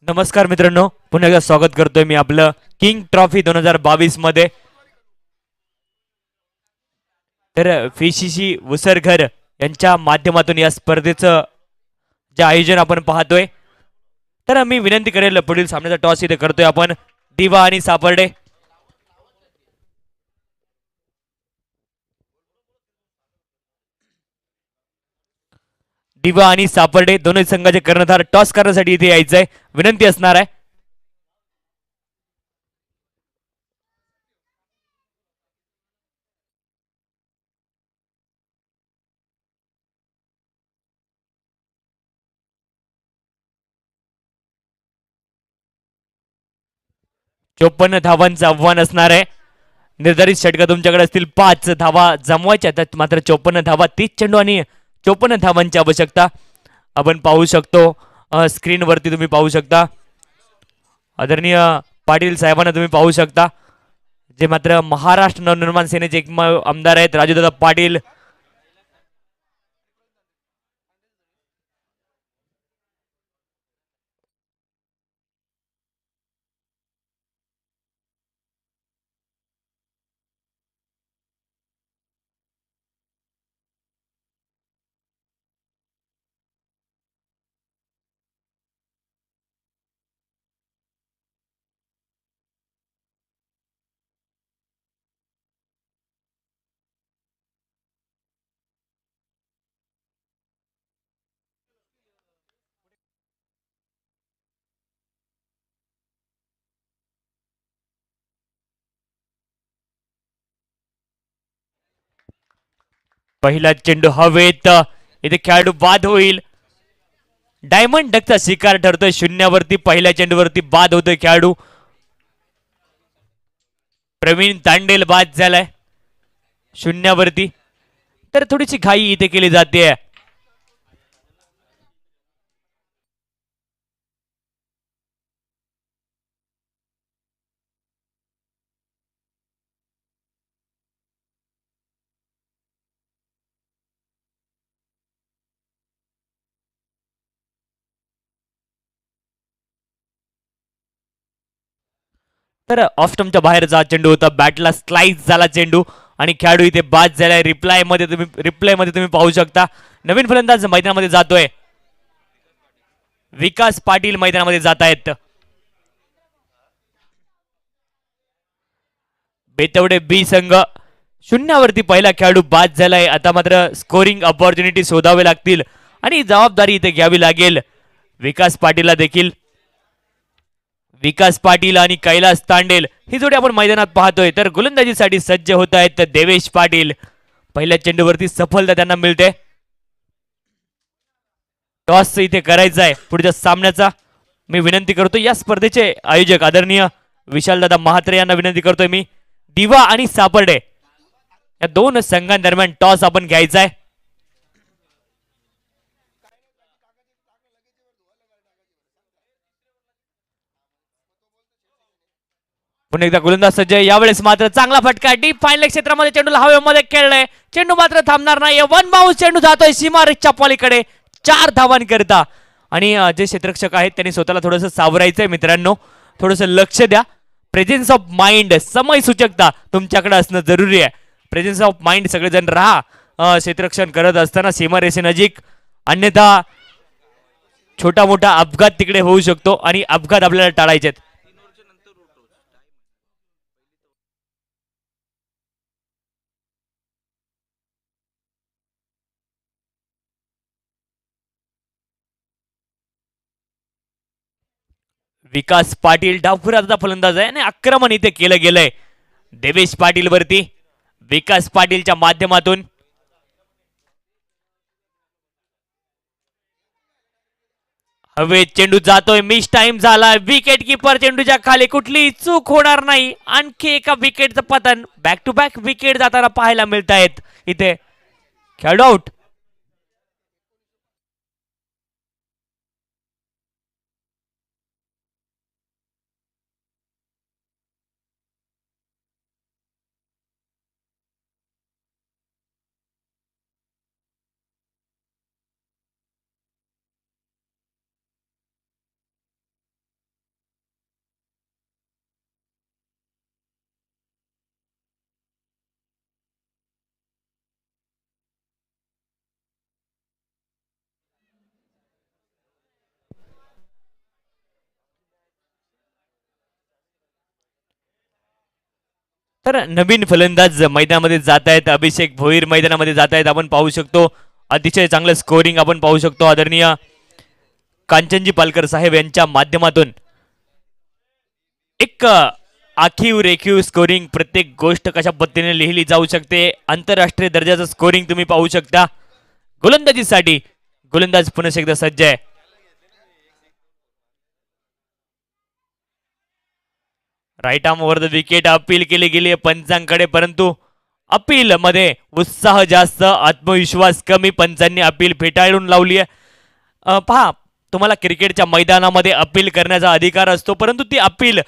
नमस्कार मित्रांनो, पुन्हा एकदा स्वागत करतोय मी आपलं किंग ट्रॉफी 2022 मध्ये. तर फिशिशी वसरघर यांच्या माध्यमातून या स्पर्धेचं जे आयोजन आपण पाहतोय. तर मी विनंती करेल पुढील सामन्याचा टॉस इथे करतोय आपण दिवा आणि सापर्डे. दिवा आणि सापर्डे दोन्ही संघाचे कर्णधार टॉस करण्यासाठी इथे यायचंय, विनंती असणार आहे. 54 धावांचं आव्हान असणार आहे. निर्धारित षटक तुमच्याकडे असतील 5 धावा जमवायच्या आहेत, मात्र 54 धावा 30 चेंडू आणि 54 धावांची आवश्यकता. आपण पाहू शकतो स्क्रीनवरती तुम्ही पाहू शकता आदरणीय पाटील साहेबांना तुम्ही पाहू शकता, जे मात्र महाराष्ट्र नवनिर्माण सेनेचे एकमेव आमदार आहेत राजूदादा पाटील. पहिला चेंडू हवेत, इथे खेळाडू बाद होईल. डायमंड डकचा शिकार ठरतोय. शून्यावरती पहिल्या चेंडूवरती बाद होतोय खेळाडू. प्रवीण तांडेल बाद झालाय शून्यावरती. तर थोडीशी घाई इथे केली जाते. तर ऑफस्टमच्या बाहेरचा चेंडू होता. बॅटला स्लाइस झाला चेंडू आणि खेळाडू इथे बाद झालाय. रिप्लाय मध्ये तुम्ही पाहू शकता. नवीन फलंदाज मैदानामध्ये जातोय. विकास पाटील मैदानामध्ये जात आहेत. बेतवडे बी संघ शून्यावरती पहिला खेळाडू बाद झालाय. आता मात्र स्कोरिंग ऑपॉर्च्युनिटी शोधावे लागतील आणि जबाबदारी इथे घ्यावी लागेल विकास पाटीलला देखील. विकास पाटील आणि कैलास तांडेल ही जोडी आपण मैदानात पाहतोय. तर गोलंदाजीसाठी सज्ज होत आहेत देवेश पाटील. पहिल्या चेंडूवरती सफलता त्यांना मिळते. टॉस इथे करायचा आहे पुढच्या सामन्याचा. मी विनंती करतो या स्पर्धेचे आयोजक आदरणीय विशालदादा महात्रे यांना विनंती करतोय मी. दिवा आणि सापर्डे या दोन संघांदरम्यान टॉस आपण घ्यायचा आहे. पुन्हा एकदा गोलंदाज सज्ज. यावेळेस मात्र चांगला फटका डीप फाईनल क्षेत्रामध्ये चेंडूला हवेमध्ये खेळलाय. चेंडू मात्र थांबणार नाही. वन बाउन्स चेंडू जातोय सीमारेषच्या पलीकडे 4 धावांकरिता. आणि जे क्षेत्ररक्षक आहेत त्यांनी स्वतःला थोडंसं सावरायचंय मित्रांनो. थोडंसं लक्ष द्या. प्रेझेन्स ऑफ माइंड, समय सूचकता तुमच्याकडे असणं जरुरी आहे. प्रेझेन्स ऑफ माइंड सगळेजण राहा क्षेत्ररक्षण करत असताना सीमारेषेनजीक. अन्यथा छोटा मोठा अपघात तिकडे होऊ शकतो आणि अपघात आपल्याला टाळायचे आहेत. विकास पाटील डावखुराचा फलंदाज आहे आणि आक्रमण इथे केलं गेलंय देवेश पाटील वरती. विकास पाटीलच्या माध्यमातून हवे चेंडू जातोय. मिस टाइम झाला. विकेट किपर चेंडूच्या खाली. कुठली चूक होणार नाही. आणखी एका विकेटचं पतन. बॅक टू बॅक विकेट जाताना पाहायला मिळत आहेत इथे. खेळाडू आउट. तर नवीन फलंदाज मैदानामध्ये जात आहेत. अभिषेक भोईर मैदानामध्ये जात आहेत. आपण पाहू शकतो अतिशय चांगलं स्कोरिंग आपण पाहू शकतो आदरणीय कांचनजी पालकर साहेब यांच्या माध्यमातून. एक आखीव रेखीव स्कोरिंग. प्रत्येक गोष्ट कशा पद्धतीने लिहिली जाऊ शकते. आंतरराष्ट्रीय दर्जाचं स्कोरिंग तुम्ही पाहू शकता. गोलंदाजीसाठी गोलंदाज पुन्हा एकदा सज्ज आहे. Right arm over the wicket. Appeal केली गेली पंचांकडे परंतु अपील मध्ये उत्साह जास्त, आत्मविश्वास कमी. पंचांनी अपील फेटाळून लावली आहे. पहा, तुम्हाला क्रिकेटच्या मैदानामध्ये अपील करण्याचा अधिकार असतो परंतु ती अपील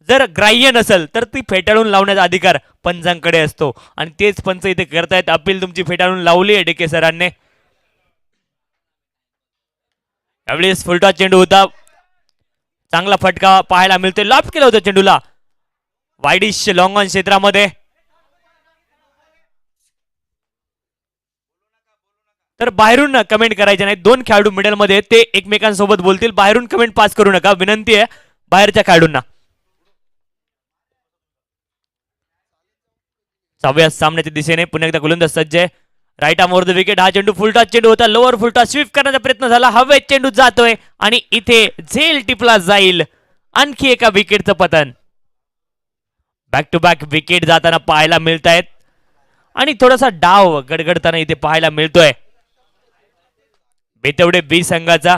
जर ग्राह्य नसेल तर ती फेटाळून लावण्याचा अधिकार पंचांकडे असतो आणि तेच पंच इथे करतायत. अपील तुमची फेटाळून लावली आहे डेके सरांनी. यावेळेस फुलटा चेंडू होता. चांगला फटका पाहायला मिळतोय. लॉब केलं होतं चेंडूला वाईडिश लॉंग ऑन क्षेत्रामध्ये. तर बाहेरून कमेंट करायचे नाही. दोन खेळाडू मिडल मध्ये ते एकमेकांसोबत बोलतील. बाहेरून कमेंट पास करू नका, विनंती आहे बाहेरच्या खेळाडूंना. सहाव्या सामन्याच्या दिशेने पुन्हा एकदा गोलंदाज सज्ज आहे. Right arm over the wicket. हा चेंडू फुलटॉस चेंडू होता. लोअर फुलटॉस स्वीप करण्याचा प्रयत्न झाला. हवेत चेंडू जातोय आणि इथे झेल टिपला जाईल. आणखी एका विकेटचं पतन. बॅक टू बॅक विकेट जाताना पाहायला मिळत आहेत. आणि थोडासा डाव गडगडताना इथे पाहायला मिळतोय बेतवडे बी संघाचा.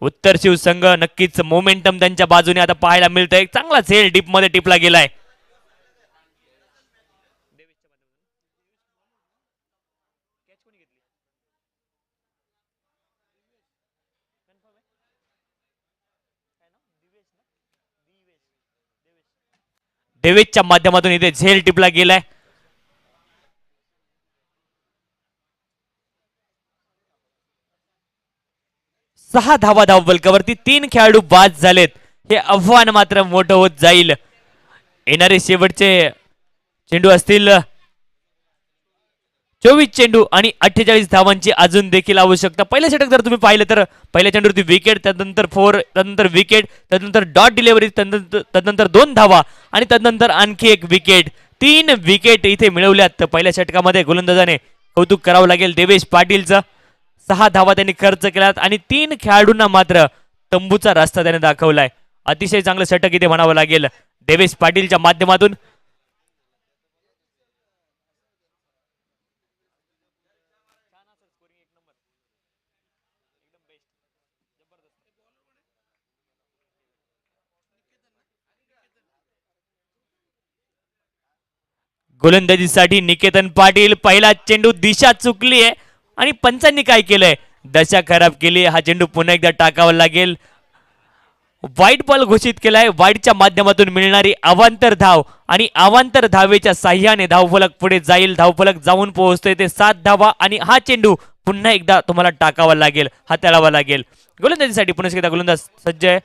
उत्तर शिव संघ नक्कीच मोमेंटम त्यांच्या बाजूने आता पाहायला मिळतंय. चांगला झेल डीप मध्ये टिपला गेलाय. देवेशच्या माध्यमातून इथे झेल टिपला गेलाय. सहा धावा धावफलकावरती 3 खेळाडू बाद झालेत. हे आव्हान मात्र मोठं होत जाईल. येणारे शेवटचे चेंडू असतील 24 चेंडू आणि 48 धावांची अजून देखील आवश्यकता. पहिलं षटक जर तुम्ही पाहिलं तर पहिल्या चेंडूवरती विकेट, त्यानंतर 4, त्यानंतर विकेट, त्यानंतर डॉट डिलिव्हरी, त्यानंतर 2 धावा आणि त्यानंतर आणखी एक विकेट. 3 विकेट इथे मिळवल्यात पहिल्या षटकामध्ये. गोलंदाजाने कौतुक करावं लागेल देवेश पाटीलचं. 6 धावा त्यांनी खर्च केल्यात आणि 3 खेळाडूंना मात्र तंबूचा रस्ता त्याने दाखवलाय. अतिशय चांगलं षटक इथे म्हणावं लागेल देवेश पाटीलच्या माध्यमातून. गोलंदाजीसाठी निकेतन पाटील. पहिला चेंडू दिशा चुकली आहे आणि पंचांनी काय केलंय, दशा खराब केली. हा चेंडू पुन्हा एकदा टाकावा लागेल. वाईट बॉल घोषित केलाय. वाईटच्या माध्यमातून मिळणारी अवांतर धाव आणि अवांतर धावेच्या साह्याने धावफलक पुढे जाईल. धावफलक जाऊन पोहोचतोय ते 7 धावा आणि हा चेंडू पुन्हा एकदा तुम्हाला टाकावा लागेल, हाताळावा लागेल. गोलंदाजीसाठी पुन्हा एकदा गोलंदाज सज्ज आहे.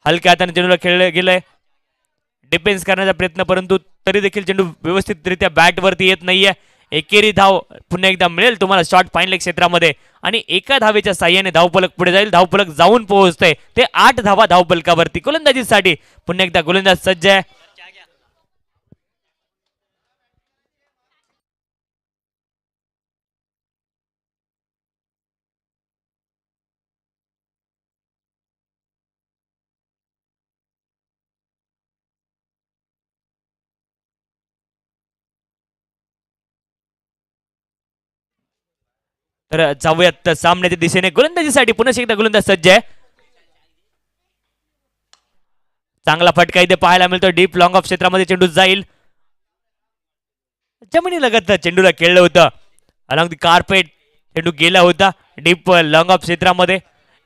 हलक्या हाताने चेंडूला खेळलं गेलंय. डिफेन्स करण्याचा प्रयत्न, परंतु तरी देखील चेंडू व्यवस्थितरित्या बॅट वरती येत नाहीये. एकेरी धाव पुन्हा एकदा मिळेल तुम्हाला शॉर्ट फाईन लेग क्षेत्रामध्ये आणि एका धावेच्या साह्याने धावफलक पुढे जाईल. धावफलक जाऊन पोहोचतंय ते 8 धावा धावफलकावरती. गोलंदाजीसाठी पुन्हा एकदा गोलंदाज सज्ज आहे. तर जाऊयात सामन्याच्या दिशेने. गोलंदाजीसाठी पुन्हा एकदा गोलंदाज सज्ज आहे. चांगला फटका इथे पाहायला मिळतो. डीप लॉंग ऑफ क्षेत्रामध्ये चेंडू जाईल. जमिनी लगत चेंडूला खेळलं होतं. अलॉंग दी कार्पेट चेंडू गेला होता डीप लॉंग ऑफ क्षेत्रामध्ये.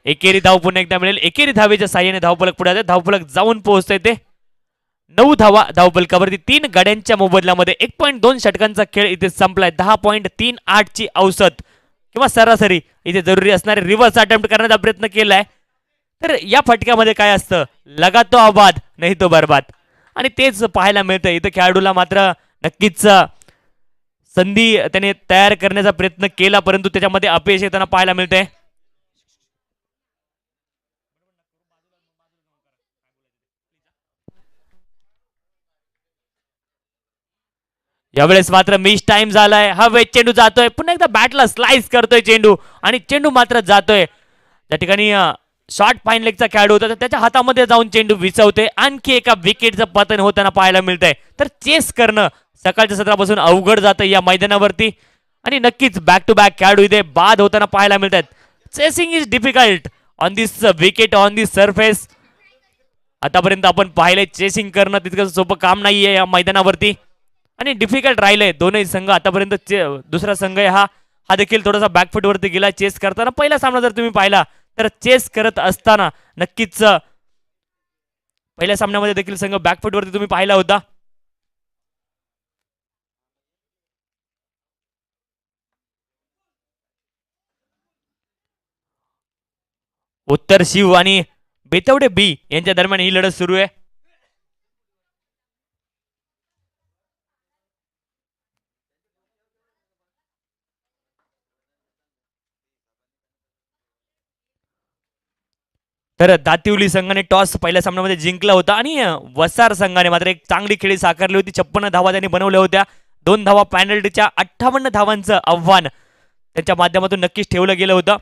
एकेरी धाव पुन्हा एकदा मिळेल. एकेरी धावेच्या साह्याने धावफलक पुढे जाते. धावफलक जाऊन पोहोचतंय ते 9 धावा धावफलकावरती. 3 गाड्यांच्या मोबदल्यामध्ये 1.2 षटकांचा खेळ इथे संपलाय. 10.38 ची औसत किंवा सरासरी इथे जरुरी असणारे रिव्हर्स अटेम्प्ट करण्याचा प्रयत्न केलाय. तर या फटक्यामध्ये काय असतं, लगा तो आबाद नाही तो बरबाद, आणि तेच पाहायला मिळतं इथं. खेळाडूला मात्र नक्कीच संधी त्याने तयार करण्याचा प्रयत्न केला, परंतु त्याच्यामध्ये अपयश येताना पाहायला मिळतंय. यावेळेस मात्र मिस टाइम झालाय. हा वेट चेंडू जातोय. पुन्हा एकदा बॅटला स्लाइस करतोय चेंडू आणि चेंडू मात्र जातोय. त्या ठिकाणी शॉर्ट फाईन लेगचा खेळाडू होता, तर त्याच्या हातामध्ये जाऊन चेंडू विचवते. आणखी एका विकेटचं पतन होताना पाहायला मिळतंय. तर चेस करणं सकाळच्या सत्रापासून अवघड जातं या मैदानावरती आणि नक्कीच बॅक टू बॅक खेळाडू इथे बाद होताना पाहायला मिळतात. Chasing is difficult on this wicket, on this surface. आतापर्यंत आपण पाहिलंय चेसिंग करणं तितकं सोपं काम नाहीये या मैदानावरती आणि डिफिकल्ट राहिलंय. दोनही संघ आतापर्यंत दुसरा संघ आहे हा देखील थोडासा बॅकफुट वरती गेला चेस करताना. पहिला सामना जर तुम्ही पाहिला तर चेस करत असताना नक्कीच पहिल्या सामन्यामध्ये देखील संघ बॅकफुट वरती तुम्ही पाहिला होता. उत्तर शिव आणि बेतवडे बी यांच्या दरम्यान ही लढत सुरू आहे. तर दातिवली संघाने टॉस पहिल्या सामन्यामध्ये जिंकला होता आणि वसार संघाने मात्र एक चांगली खेळी साकारली होती. 56 धावा त्यांनी बनवल्या होत्या. 2 धावा पॅनल्टीच्या 58 धावांचं आव्हान त्यांच्या माध्यमातून नक्कीच ठेवलं गेलं होतं.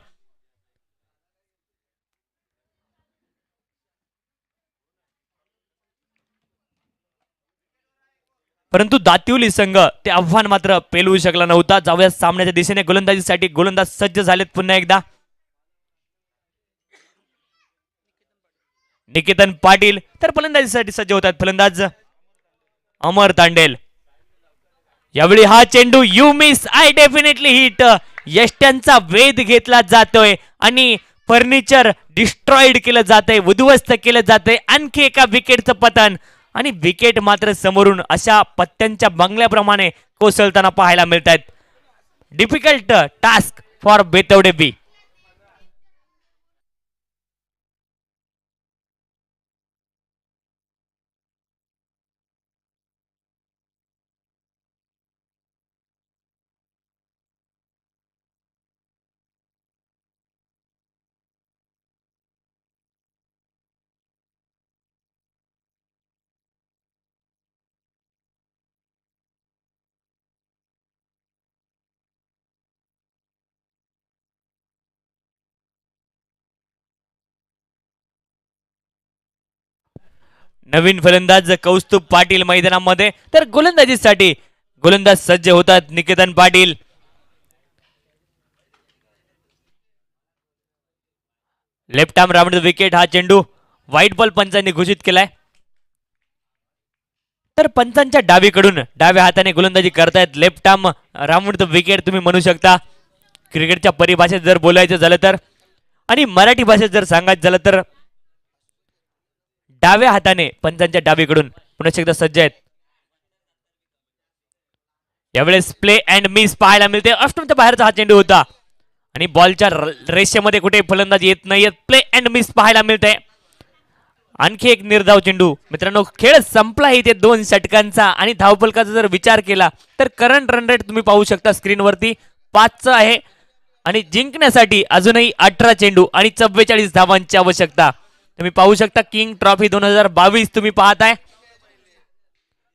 परंतु दातिवली संघ ते आव्हान मात्र पेलवू शकला नव्हता. जाऊया सामन्याच्या दिशेने. गोलंदाजीसाठी गोलंदाज सज्ज झालेत पुन्हा एकदा. निकेतन पाटील तर फलंदाजीसाठी सज्ज होतात फलंदाज अमर तांडेल. यावेळी हा चेंडू you miss I definitely hit. यष्ट्यांचा वेध घेतला जातोय आणि फर्निचर डिस्ट्रॉइड केलं जातंय, उद्ध्वस्त केलं जातंय. आणखी एका विकेटचं पतन आणि विकेट मात्र समोरून अशा पत्त्यांच्या बंगल्याप्रमाणे कोसळताना पाहायला मिळत आहेत. डिफिकल्ट टास्क फॉर बेतवडे बी. नवीन फलंदाज कौस्तुभ पाटील मैदानामध्ये. तर गोलंदाजीसाठी गोलंदाज सज्ज होतात Niketan Patil. Left arm round wicket. हा चेंडू व्हाईट बॉल पंचांनी घोषित केलाय. तर पंचांच्या डावीकडून डाव्या हाताने गोलंदाजी करतायत. Left arm round the wicket तुम्ही म्हणू शकता क्रिकेटच्या परिभाषेत जर बोलायचं झालं तर. आणि मराठी भाषेत जर सांगायचं झालं तर डाव्या हाताने पंचांच्या डावीकडून पुन्हा एकदा सज्ज आहेत. यावेळेस प्ले अँड मिस पाहायला मिळते. ऑफस्टंपच्या बाहेरचा हा चेंडू होता आणि बॉलच्या रेषेमध्ये कुठे फलंदाज येत नाहीयेत. प्ले अँड मिस पाहायला मिळते. आणखी एक निर्धाव चेंडू. मित्रांनो खेळ संपला इथे 2 षटकांचा आणि धावफलकाचा जर विचार केला तर करंट रन रेट तुम्ही पाहू शकता स्क्रीनवरती 5 आहे आणि जिंकण्यासाठी अजूनही 18 चेंडू आणि 44 धावांची आवश्यकता. तुम्ही पाहू शकता किंग ट्रॉफी 2022 तुम्ही पाहताय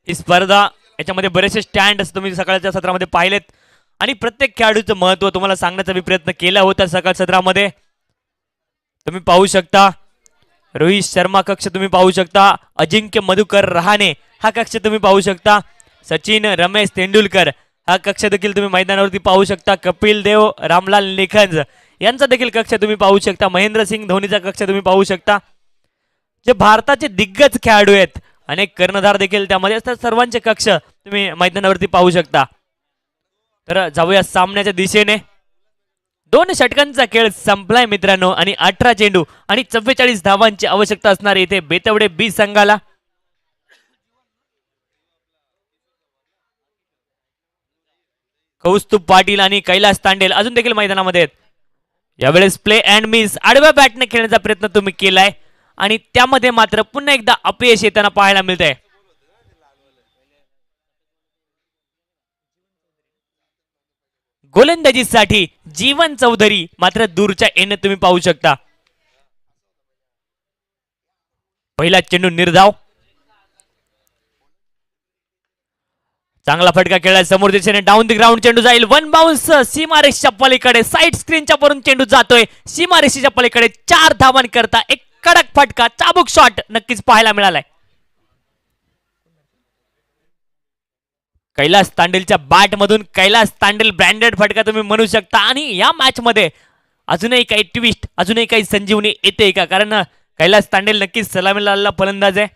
ही स्पर्धा. याच्यामध्ये बरेचसे स्टँड तुम्ही सकाळच्या सत्रामध्ये पाहिलेत आणि प्रत्येक खेळाडूचं महत्व तुम्हाला सांगण्याचा मी प्रयत्न केला होता सकाळ सत्रामध्ये. तुम्ही पाहू शकता रोहित शर्मा कक्ष तुम्ही पाहू शकता. अजिंक्य मधुकर रहाणे हा कक्ष तुम्ही पाहू शकता. सचिन रमेश तेंडुलकर हा कक्ष देखील तुम्ही मैदानावरती पाहू शकता. कपिल देव रामलाल निखंज यांचा देखील कक्ष तुम्ही पाहू शकता. महेंद्रसिंग धोनीचा कक्ष तुम्ही पाहू शकता. जे भारताचे दिग्गज खेळाडू आहेत अनेक कर्णधार देखील त्यामध्ये असतात. सर्वांचे कक्ष तुम्ही मैदानावरती पाहू शकता. तर जाऊया सामन्याच्या दिशेने. 2 षटकांचा खेळ संपलाय मित्रांनो आणि 18 चेंडू आणि 44 धावांची आवश्यकता असणार इथे बेतवडे बी संघाला. कौस्तुभ पाटील आणि कैलास तांडेल अजून देखील मैदानामध्ये आहेत. यावेळेस प्ले अँड मिस आडव्या बॅटने खेळण्याचा प्रयत्न तुम्ही केलाय आणि त्यामध्ये मात्र पुन्हा एकदा अपयश येताना पाहायला मिळतंय. गोलंदाजीसाठी जीवन चौधरी मात्र दूरच्या एने तुम्ही पाहू शकता. पहिला चेंडू निर्धाव. चांगला फटका खेळला समोर दिशेने डाऊन द ग्राउंड चेंडू जाईल. 1 बाउन्स सीमारेषच्या पलीकडे साइड स्क्रीनच्या वरून चेंडू जातोय सीमारेषेच्या पलीकडे. 4 धावांनी करता एक कडक फटका चाबूक शॉट नक्कीच पाहायला मिळालाय. कैलास तांडेलच्या बॅट मधून कैलास तांडेल ब्रँडेड फटका तुम्ही म्हणू शकता. आणि या मॅच मध्ये अजूनही काही ट्विस्ट अजूनही काही संजीवनी येते का, कारण कैलास तांडेल नक्कीच सलामीला फलंदाज आहे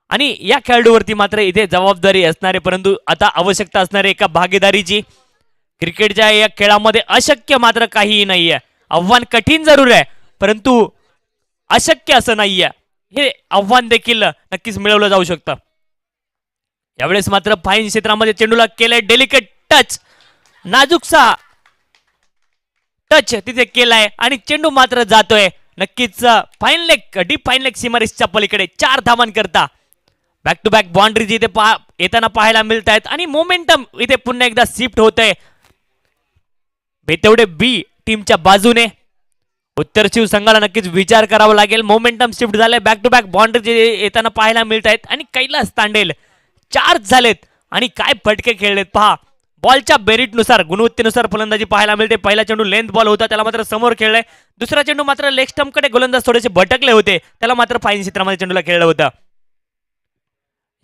आणि या खेळाडूवरती मात्र इथे जबाबदारी असणार आहे. परंतु आता आवश्यकता असणार आहे एका भागीदारीची. क्रिकेटच्या या खेळामध्ये अशक्य मात्र काहीही नाहीये. आव्हान कठीण जरूर आहे परंतु अशक्य असं नाहीये. हे आव्हान देखील नक्कीच मिळवलं जाऊ शकतं. यावेळेस मात्र फाईन क्षेत्रामध्ये चेंडूला केलंय डेलिकेट टच. नाजूकसा टच तिथे केलाय आणि चेंडू मात्र जातोय नक्कीच fine leg deep fine leg सीमारेषच्या पलीकडे. 4 धावांनी करता बॅक टू बॅक बाउंड्रीज इथे येताना पाहायला मिळत आहेत आणि मोमेंटम इथे पुन्हा एकदा शिफ्ट होतंय बेतवडे बी टीमच्या बाजूने. उत्तर शिव संघाला नक्कीच विचार करावा लागेल. मोमेंटम शिफ्ट झालंय. बॅक टू बॅक बाउंड्रीज येताना पाहायला मिळत आहेत आणि कैलास तांडेल 4 झालेत आणि काय फटके खेळलेत पहा. बॉलच्या बेरीटनुसार गुणवत्तेनुसार फलंदाजी पाहायला मिळते. पहिला चेंडू लेंथ बॉल होता त्याला मात्र समोर खेळलाय. दुसरा चेंडू मात्र लेग स्टंपकडे गोलंदाज थोडेसे भटकले होते त्याला मात्र फाईन क्षेत्रामध्ये चेंडूला खेळलं होतं.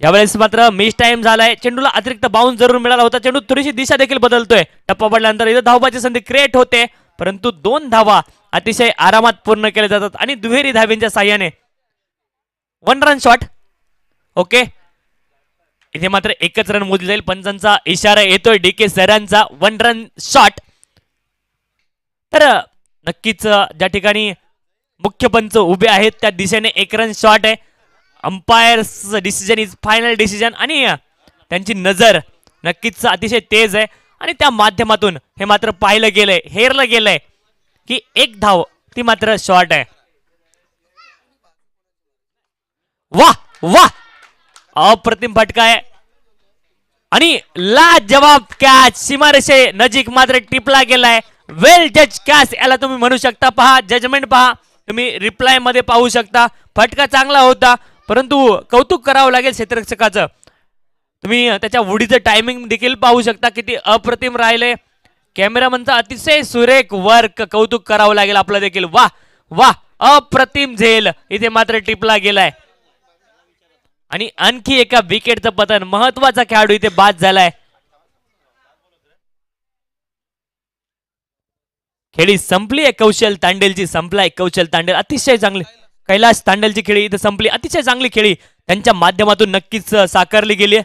यावेळेस मात्र मिस टाइम झालाय. चेंडूला अतिरिक्त बाउन्स जरूर मिळाला होता. चेंडू थोडीशी दिशा देखील बदलतोय. टप्पा पडल्यानंतर इथं धावबाची संधी क्रिएट होते, परंतु 2 धावा अतिशय आरामात पूर्ण केल्या जातात आणि दुहेरी धावींच्या साह्याने 1 रन शॉट. ओके, इथे मात्र एकच रन मोजली जाईल. पंचांचा इशारा येतोय डीके सरांचा, 1 रन शॉट. तर नक्कीच ज्या ठिकाणी मुख्य पंच उभे आहेत त्या दिशेने 1 रन शॉट आहे. Umpires decision is final decision आणि त्यांची नजर नक्कीच अतिशय तेज आहे आणि त्या माध्यमातून हे मात्र पाहिलं गेलंय, हेरलं गेलंय की 1 धाव ती मात्र शॉर्ट आहे. वाह वाह, अप्रतिम फटका आहे आणि लाजवाब कॅच, सीमारेषे नजीक मात्र टिपला गेलाय. वेल जज कॅच याला तुम्ही म्हणू शकता. पहा जजमेंट, पहा तुम्ही रिप्लाय मध्ये पाहू शकता. फटका चांगला होता, परंतु कौतुक करावं लागेल क्षेत्ररक्षकाचं. तुम्ही त्याच्या उडीचं टायमिंग देखील पाहू शकता, किती अप्रतिम राहिले. कॅमेरामनचा अतिशय सुरेख वर्क, कौतुक करावं लागेल आपलं देखील. वाह वाह, अप्रतिम झेल इथे मात्र टिपला गेलाय आणि आणखी एका विकेटचं पतन. महत्वाचा खेळाडू इथे बाद झालाय. खेळी संपली आहे कौशल तांडेलची, संपलाय कौशल तांडेल. अतिशय चांगली कैलाश तांडेलची खेळी इथे संपली. अतिशय चांगली खेळी त्यांच्या माध्यमातून नक्कीच साकारली गेली.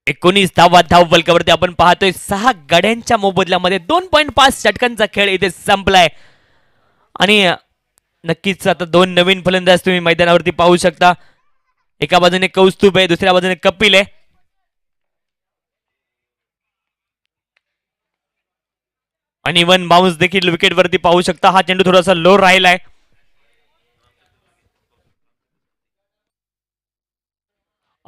एकोणीस धावा धाव बलकावरती आपण पाहतोय. 6 गड्यांच्या मोबदल्यामध्ये 2.5 षटकांचा खेळ इथे संपलाय आणि नक्कीच आता 2 नवीन फलंदाज तुम्ही मैदानावरती पाहू शकता. एका बाजूने कौस्तुभ आहे, दुसऱ्या बाजूने कपिल आहे. आणि 1 बाउन्स देखील विकेट वरती पाहू शकता. हा चेंडू थोडासा लो राहिलाय.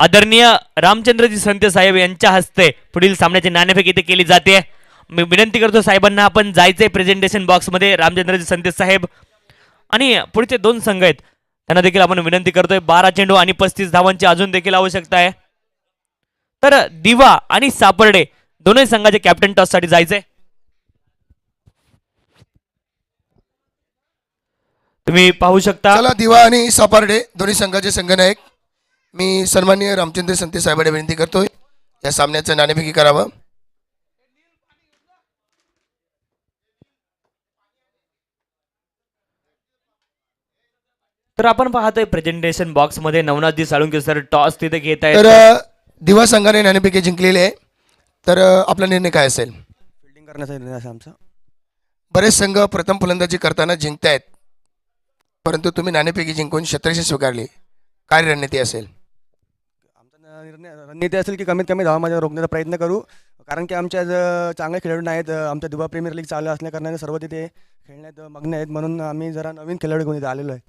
आदरणीय रामचंद्रजी संते साहेब यांच्या हस्ते पुढील सामन्याची नाणेफेक इथे केली जाते. मी विनंती करतो साहेबांना, आपण जायचंय प्रेझेंटेशन बॉक्स मध्ये. रामचंद्रजी संते साहेब आणि पुढचे 2 संघ आहेत त्यांना देखील आपण विनंती करतोय. 12 चेंडू आणि 35 धावांची अजून देखील आवश्यकता आहे. तर दिवा आणि सापर्डे दोन्ही संघाचे कॅप्टन टॉस साठी जायचंय. तुम्ही पाहू शकता. चला, दिवा आणि सापार्डे दोन्ही संघाचे संघनायक मी सन्माननीय रामचंद्र संते साहेबांना विनंती करतोय या सामन्याचं नाणेफेकी करावं. तर आपण पाहतोय प्रेझेंटेशन बॉक्स मध्ये नवनाथजी साळुंके सर टॉस तिथे घेत आहेत. तर दिवा संघाने नाणेफेकी जिंकलेली आहे. तर आपला निर्णय काय असेल? फिल्डिंग करण्याचा निर्णय आहे आमचा. बरेच संघ प्रथम फलंदाजी करताना जिंकतायत, परंतु तुम्ही नाणेफेकी जिंकून क्षेत्ररक्षण स्वीकारली. काय रणनीती असेल? आमचा रणनीती असेल की कमीत कमी धावामध्ये रोखण्याचा प्रयत्न करू, कारण की आमच्या चांगले खेळाडू नाहीत. आमच्या दुबा प्रीमियर लीग चालू असल्याकारणाने सर्व तिथे खेळण्यात मग्न आहेत, म्हणून आम्ही जरा नवीन खेळाडू घेऊन इथे आलेलो आहे.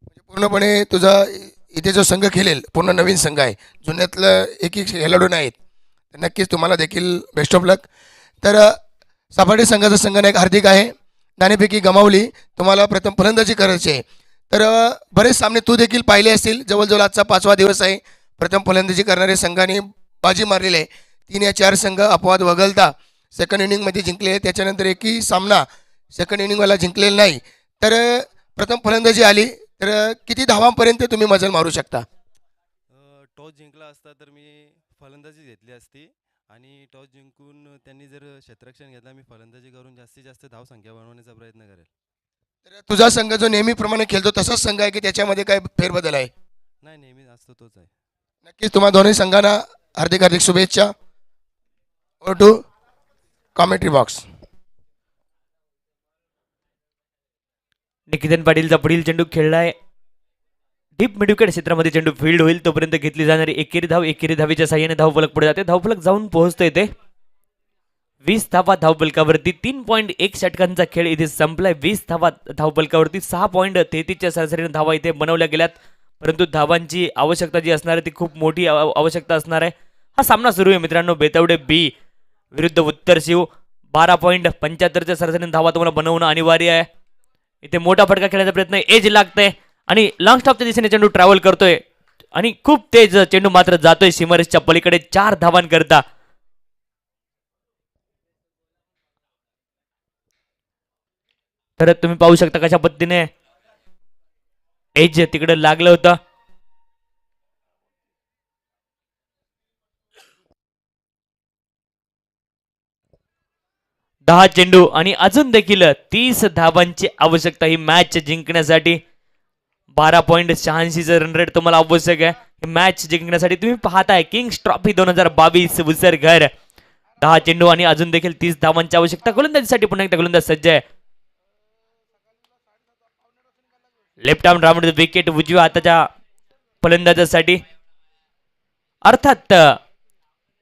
म्हणजे पूर्णपणे तुझा इथे जो संघ खेळेल पूर्ण नवीन संघ आहे, जुन्यातलं एकही खेळाडू नाहीत. तर नक्कीच तुम्हाला देखील बेस्ट ऑफ लक. तर सापाडे संघाचा संघनायक हार्दिक आहे. नाणेफेकी गमावली, तुम्हाला प्रथम फलंदाजी करायची आहे. तर बरेच सामने तू देखील पाहिले असतील. जवळजवळ आजचा 5वा दिवस आहे. प्रथम फलंदाजी करणारे संघाने बाजी मारलेली आहे. 3 या 4 संघ अपवाद वगळता सेकंड इनिंगमध्ये जिंकले. त्याच्यानंतर एकही सामना सेकंड इनिंगवाला जिंकलेला नाही. तर प्रथम फलंदाजी आली तर किती धावांपर्यंत तुम्ही मजल मारू शकता? टॉस जिंकला असता तर मी फलंदाजी घेतली असती आणि टॉस जिंकून त्यांनी जर क्षेत्ररक्षण घेतला, मी फलंदाजी करून जास्तीत जास्त धावसंख्या बनवण्याचा प्रयत्न करेल. तर तुझा संघ जो नेहमीप्रमाणे खेळतो तसाच संघ आहे की त्याच्यामध्ये काय फेरबदल आहे? नाही, नेहमी असतो तोच आहे. नक्कीच तुम्हा दोन्ही संघांना हार्दिक हार्दिक शुभेच्छा. Over to commentary box. निकितन पाटीलचा पुढील चेंडू खेळलाय. डीप मिडविकेट क्षेत्रामध्ये चेंडू फील्ड होईल तोपर्यंत घेतली जाणारी एकेरी धाव, एकेरी धावीच्या साह्याने धावफलक पुढे जाते. धावफलक जाऊन पोहोचतोय ते 20 धावा धावफलकावरती. 3.1 षटकांचा खेळ इथे संपलाय. 20 धावा धावफलकावरती 6.33च्या सरासरीने धावा इथे बनवल्या गेल्यात, परंतु धावांची आवश्यकता जी असणार आहे ती खूप मोठी आवश्यकता असणार आहे. हा सामना सुरू आहे मित्रांनो. बेतवडे बी विरुद्ध उत्तर शिव. 12.75च्या सरासरीने धावा तुम्हाला बनवणं अनिवार्य आहे. इथे मोठा फटका खेळण्याचा प्रयत्न, एज लागतंय आणि लॉंग स्टॉपच्या दिशेने चेंडू ट्रॅव्हल करतोय आणि खूप तेज चेंडू मात्र जातोय सीमारेषच्या पलीकडे 4 धावांकरता. तर तुम्ही पाहू शकता कशा पद्धतीने एज तिकडे लागलं होतं. दहा चेंडू आणि अजून देखील 30 धावांची आवश्यकता ही मॅच जिंकण्यासाठी. 12.86चं रन रेट तुम्हाला आवश्यक आहे ही मॅच जिंकण्यासाठी. तुम्ही पाहताय किंग्स ट्रॉफी 2022 विसरघर. 10 चेंडू आणि अजून देखील 30 धावांची आवश्यकता. गोलंदाजीसाठी पुन्हा एकदा गोलंदाज सज्ज आहे. लेफ्ट आर्म राऊंड विकेट उजव्या हाताच्या फलंदाजासाठी. अर्थात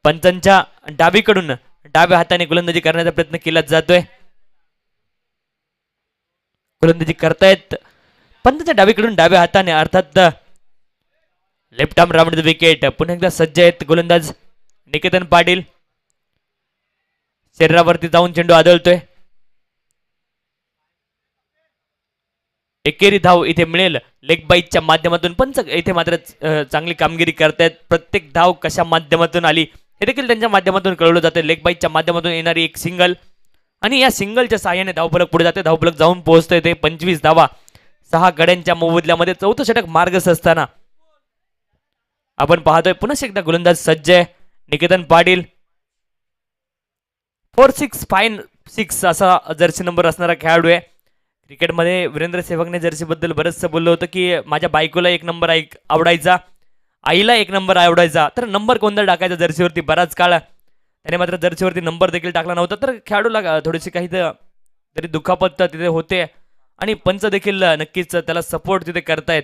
पंचांच्या डावीकडून डाव्या हाताने गोलंदाजी करण्याचा प्रयत्न केला जातोय. गोलंदाजी करतायत पंचांच्या डावीकडून डाव्या हाताने, अर्थात लेफ्ट आर्म राऊंड विकेट. पुन्हा एकदा सज्ज आहेत गोलंदाज निकेतन पाटील. शरीरावरती जाऊन चेंडू आदळतोय. एकेरी धाव इथे मिळेल लेग बाईटच्या माध्यमातून. पंच इथे मात्र चांगली कामगिरी करतायत. प्रत्येक धाव कशा माध्यमातून आली हे देखील त्यांच्या माध्यमातून कळवलं जातं. लेग बाईटच्या माध्यमातून येणारी एक सिंगल आणि या सिंगलच्या साहाय्याने धावफलक पुढे जाते. धावफलक जाऊन पोहोचतोय ते 25 धावा 6 गड्यांच्या मोबदल्यामध्ये. चौथं षटक मार्गस्थ असताना आपण पाहतोय पुन्हा एकदा गोलंदाज सज्ज आहे निकेतन पाटील. 4656 असा जर्सी नंबर असणारा खेळाडू आहे. क्रिकेटमध्ये वीरेंद्र सेहवागने जर्सी बद्दल बरंचसं बोललं होतं की माझ्या बायकोला 1 नंबर आवडायचा, आईला 1 नंबर आवडायचा, तर नंबर कोणता टाकायचा जर्सीवरती. बराच काळ त्याने मात्र जर्सीवरती नंबर देखील टाकला नव्हता. तर खेळाडूला थोडीशी काही तरी दुखापत तिथे होते आणि पंच देखील नक्कीच त्याला सपोर्ट तिथे करतायत.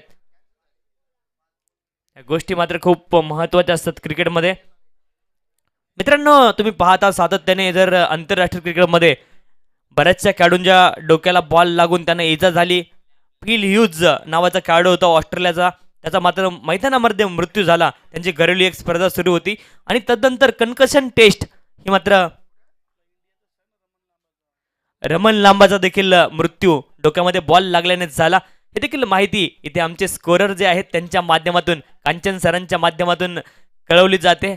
या गोष्टी मात्र खूप महत्वाच्या असतात क्रिकेटमध्ये. मित्रांनो तुम्ही पाहता सातत्याने जर आंतरराष्ट्रीय क्रिकेटमध्ये बऱ्याचशा खेळाडूंच्या डोक्याला बॉल लागून त्यांना इजा झाली. फिल ह्यूज नावाचा खेळाडू होता ऑस्ट्रेलियाचा, त्याचा मात्र मैदानामध्ये मृत्यू झाला. त्यांची घरेलू एक स्पर्धा सुरू होती आणि तदनंतर कन्कशन टेस्ट ही मात्र रमन लांबाचा देखील मृत्यू डोक्यामध्ये बॉल लागल्याने झाला. हे देखील माहिती इथे आमचे स्कोरर जे आहेत त्यांच्या माध्यमातून, कांचन सरांच्या माध्यमातून कळवली जाते.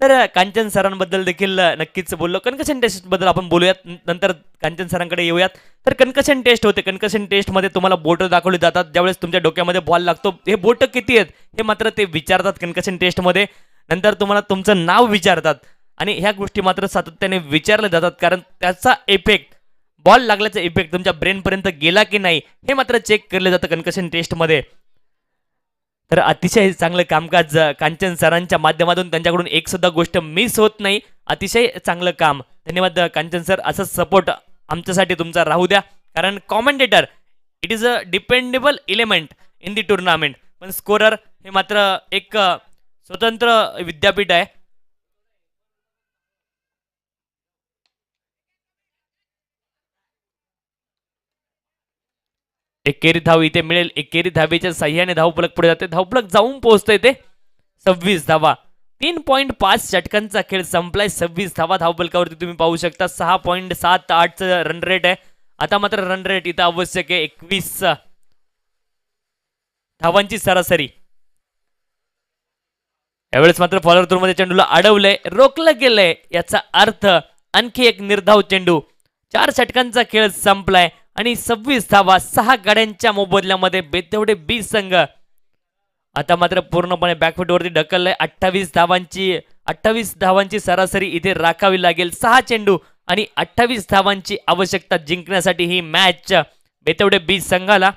तर कांचन सरांबद्दल देखील नक्कीच बोललो. कन्कशन टेस्ट बद्दल आपण बोलूयात, नंतर कांचन सरांकडे येऊयात. तर कन्कशन टेस्ट होते. कन्कशन टेस्टमध्ये तुम्हाला बोट दाखवली जातात ज्यावेळेस तुमच्या डोक्यामध्ये बॉल लागतो. हे बोट किती आहेत हे मात्र ते विचारतात कन्कशन टेस्टमध्ये. नंतर तुम्हाला तुमचं नाव विचारतात आणि ह्या गोष्टी मात्र सातत्याने विचारल्या जातात, कारण त्याचा इफेक्ट, बॉल लागल्याचा इफेक्ट तुमच्या ब्रेनपर्यंत गेला की नाही हे मात्र चेक केलं जातं कन्कशन टेस्टमध्ये. तर अतिशय चांगलं कामकाज कांचन सरांच्या माध्यमातून, त्यांच्याकडून एक सुद्धा गोष्ट मिस होत नाही. अतिशय चांगलं काम. धन्यवाद कांचन सर. असंच सपोर्ट आमच्यासाठी तुमचा राहू द्या, कारण commentator it is a dependable element in the tournament. पण स्कोरर हे मात्र एक स्वतंत्र विद्यापीठ आहे. एकेरी धाव इथे मिळेल. एकेरी धावेच्या साह्याने धावफलक पुढे जाते. धावफलक जाऊन पोहोचतोय ते 26 धावा. 3.5 षटकांचा खेळ संपलाय. 26 धावा धावफलकावरती तुम्ही पाहू शकता. 6.78चं रन रेट आहे. आता मात्र रन रेट इथं आवश्यक आहे 21 धावांची सरासरी. यावेळेस मात्र फॉलोअर मध्ये चेंडूला अडवलंय, रोखलं गेलंय. याचा अर्थ आणखी एक निर्धाव चेंडू. 4 षटकांचा खेळ संपलाय आणि 26 धावा 6 गाड्यांच्या मोबदल्यामध्ये बेतेवडे बी संघ आता मात्र पूर्णपणे बॅकफुटवरती ढकललंय. 28 धावांची सरासरी इथे राखावी लागेल. 6 चेंडू आणि 28 धावांची आवश्यकता जिंकण्यासाठी ही मॅच बेतेवडे बी संघाला.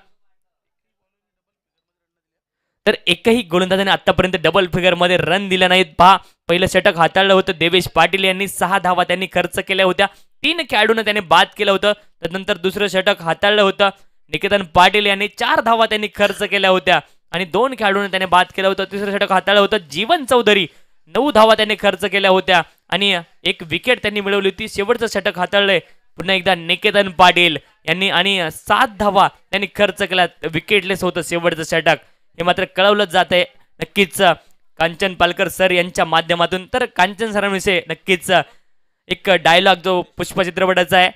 तर एकही गोलंदाजाने आतापर्यंत डबल फिगर मध्ये रन दिले नाहीत. पहा, पहिलं षटक हाताळलं होतं देवेश पाटील यांनी. 6 धावा त्यांनी खर्च केल्या होत्या. 3 खेळाडूंना त्याने बाद केलं होतं. त्यानंतर दुसरं षटक हाताळलं होतं निकेतन पाटील यांनी. 4 धावा त्यांनी खर्च केल्या होत्या आणि 2 खेळाडूंना त्याने बाद केलं होतं. तिसरं षटक हाताळलं होतं जीवन चौधरी. 9 धावा त्यांनी खर्च केल्या होत्या आणि 1 विकेट त्यांनी मिळवली होती. शेवटचं षटक हाताळलंय पुन्हा एकदा निकेतन पाटील यांनी आणि 7 धावा त्यांनी खर्च केल्या. विकेटलेस होतं शेवटचं षटक. हे मात्र कळवलं जात आहे नक्कीच कांचन पालकर सर यांच्या माध्यमातून. तर कांचन सरांविषयी नक्कीच एक डायलॉग जो पुष्पा चित्रपटाचा आहे,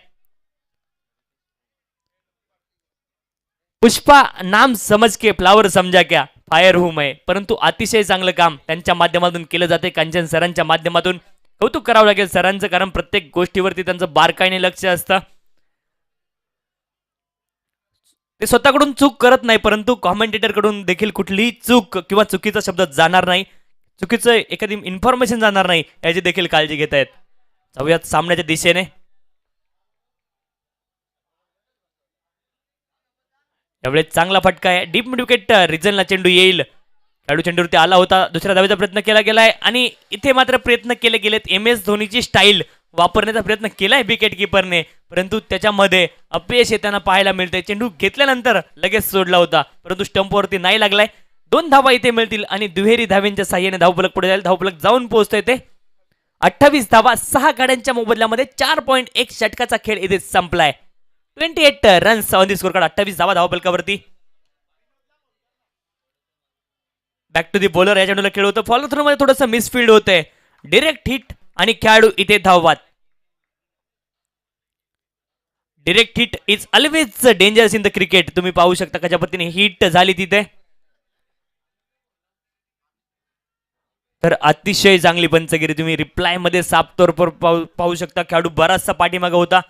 पुष्पा नाम समज के फ्लावर समजा क्या फायर हूं मैं. परंतु अतिशय चांगलं काम त्यांच्या माध्यमातून केलं जाते, कांचन सरांच्या माध्यमातून. कौतुक करावं लागेल सरांचं, कारण प्रत्येक गोष्टीवरती त्यांचं बारकाईने लक्ष असतं. ते स्वतःकडून चूक करत नाही, परंतु कॉमेंटेटर कडून देखील कुठलीही चूक किंवा चुकीचा शब्द जाणार नाही, चुकीचं एखादी इन्फॉर्मेशन जाणार नाही याची देखील काळजी घेत आहेत. जाऊयात सामन्याच्या दिशेने. यावेळेस चांगला फटका आहे, डीप मिड विकेट रिजनला चेंडू येईल. खेळाडू चेंडूवरती आला होता, दुसऱ्या धावेचा प्रयत्न केला गेलाय आणि इथे मात्र प्रयत्न केले गेलेत. एम एस धोनीची स्टाईल वापरण्याचा प्रयत्न केलाय विकेट किपरने, परंतु त्याच्यामध्ये अपयश येताना पाहायला मिळते. चेंडू घेतल्यानंतर लगेच सोडला होता, परंतु स्टंपवरती नाही लागलाय. 2 धावा इथे मिळतील आणि दुहेरी धाव्यांच्या साह्याने धावफलक पुढे जाईल. धावफलक जाऊन पोहोचतोय ते 28 धावा 6 गाड्यांच्या मोबदल्यामध्ये 4.1 षटकाचा खेळ इथे संपलाय. 28 runs on the score card, 28 धावा धावफलकावरती. बॅक टू दी बॉलर, या चेंडूला खेळ होतं. फॉलो थ्रू मध्ये थोडंसं मिसफिल्ड होतंय. डिरेक्ट हिट आणि खेळाडू इथे धावतात. Direct hit is always dangerous in the cricket. तुम्ही पाहू शकता कशा पद्धतीने हिट झाली तिथे. तर अतिशय चांगली पंचगिरी तुम्ही रिप्लाय मध्ये साफ तौर पर पाहू शकता. खेळाडू बराचसा पाठीमागे होता.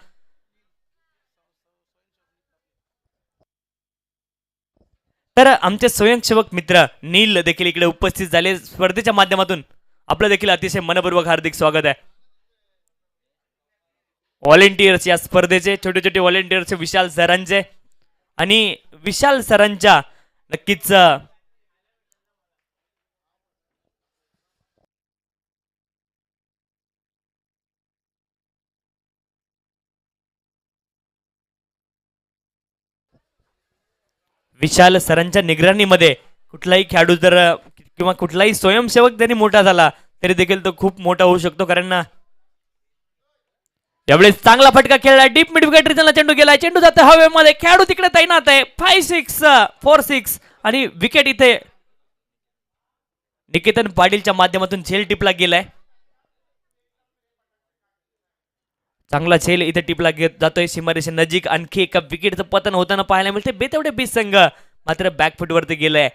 तर आमचे स्वयंसेवक मित्र नील देखील इकडे उपस्थित झाले. स्पर्धेच्या माध्यमातून आपलं देखील अतिशय मनपूर्वक हार्दिक स्वागत आहे. व्हॉलेंटियर्स या स्पर्धेचे, छोटे छोटे व्हॉलेंटियर्स विशाल सरांचे आणि विशाल सरांच्या नक्कीच विशाल सरांच्या निगराणीमध्ये कुठलाही खेळाडू जर किंवा कुठलाही स्वयंसेवक जरी मोठा झाला तरी देखील तो खूप मोठा होऊ शकतो. कारण यावेळेस चांगला फटका खेळला, डीप मिड विकेट रिजनला चेंडू गेलाय. चेंडू जाते हवेमध्ये, खेळाडू तिकडे तैनात आहे. 5-6 4-6 आणि विकेट इथे निकेतन पाटीलच्या माध्यमातून झेल टिपला गेलाय. चांगला झेल इथे टिपला जातोय सीमारेषे नजीक. आणखी एका विकेटचं पतन होताना पाहायला मिळते. बेतेवढे बीस संघ मात्र बॅकफुट वरती गेलाय.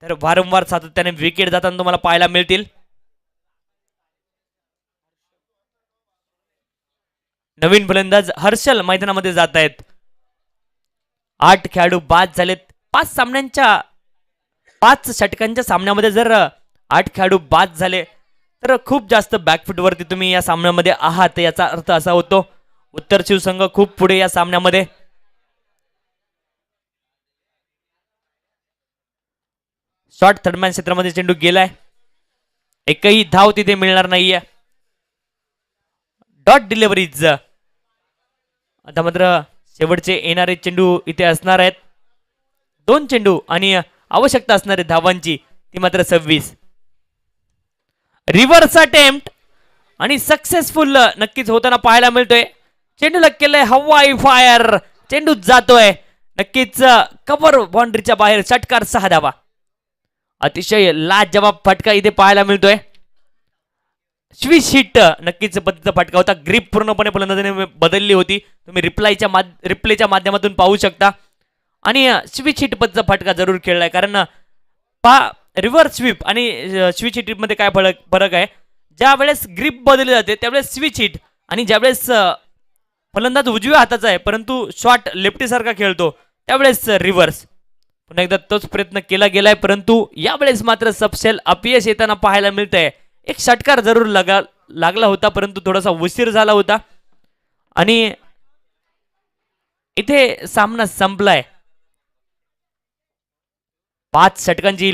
तर वारंवार सातत्याने विकेट जाताना तुम्हाला पाहायला मिळतील. नवीन फलंदाज हर्षल मैदानामध्ये जात आहेत. 8 खेळाडू बाद झालेत. 5 षटकांच्या सामन्यामध्ये जर 8 खेळाडू बाद झाले तर खूप जास्त बॅकफुट वरती तुम्ही या सामन्यामध्ये आहात, याचा अर्थ असा होतो. उत्तर शिवसंघ खूप पुढे या सामन्यामध्ये. शॉर्ट थर्डमॅन क्षेत्रामध्ये चेंडू गेलाय, एकही धाव तिथे मिळणार नाहीये. Dot deliveries. आता मात्र शेवटचे येणारे चेंडू इथे असणार आहेत. 2 चेंडू आणि आवश्यकता असणारे धावांची ती मात्र 26. रिव्हर्स अटेम्प्ट आणि सक्सेसफुल नक्कीच होताना पाहायला मिळतोय. चेंडूला केलंय हवाई फायर, चेंडू जातोय नक्कीच कव्हर बाउंड्रीच्या बाहेर. षटकार 6 धावा. अतिशय लाजवाब फटका इथे पाहायला मिळतोय. स्विच हिट नक्कीच पद्धतीचा फटका होता. ग्रीप पूर्णपणे फलंदाजाने बदलली होती, तुम्ही रिप्लेच्या माध्यमातून पाहू शकता. आणि स्विच हिट पद्धतीचा फटका जरूर खेळलाय, कारण रिव्हर्स स्वीप आणि स्विच हिट मध्ये काय फरक आहे. ज्या वेळेस ग्रीप बदलली जाते त्यावेळेस स्विच हिट, आणि ज्यावेळेस फलंदाज उजव्या हाताचा आहे परंतु शॉट लेफ्टी सारखा खेळतो त्यावेळेस रिव्हर्स. पुन्हा एकदा तोच प्रयत्न केला गेलाय, परंतु यावेळेस मात्र सपशेल अपयश येताना पाहायला मिळतंय. एक षटकार जरूर लागला होता, परंतु थोडासा उशीर झाला होता आणि इथे सामना संपलाय. 5 षटकांची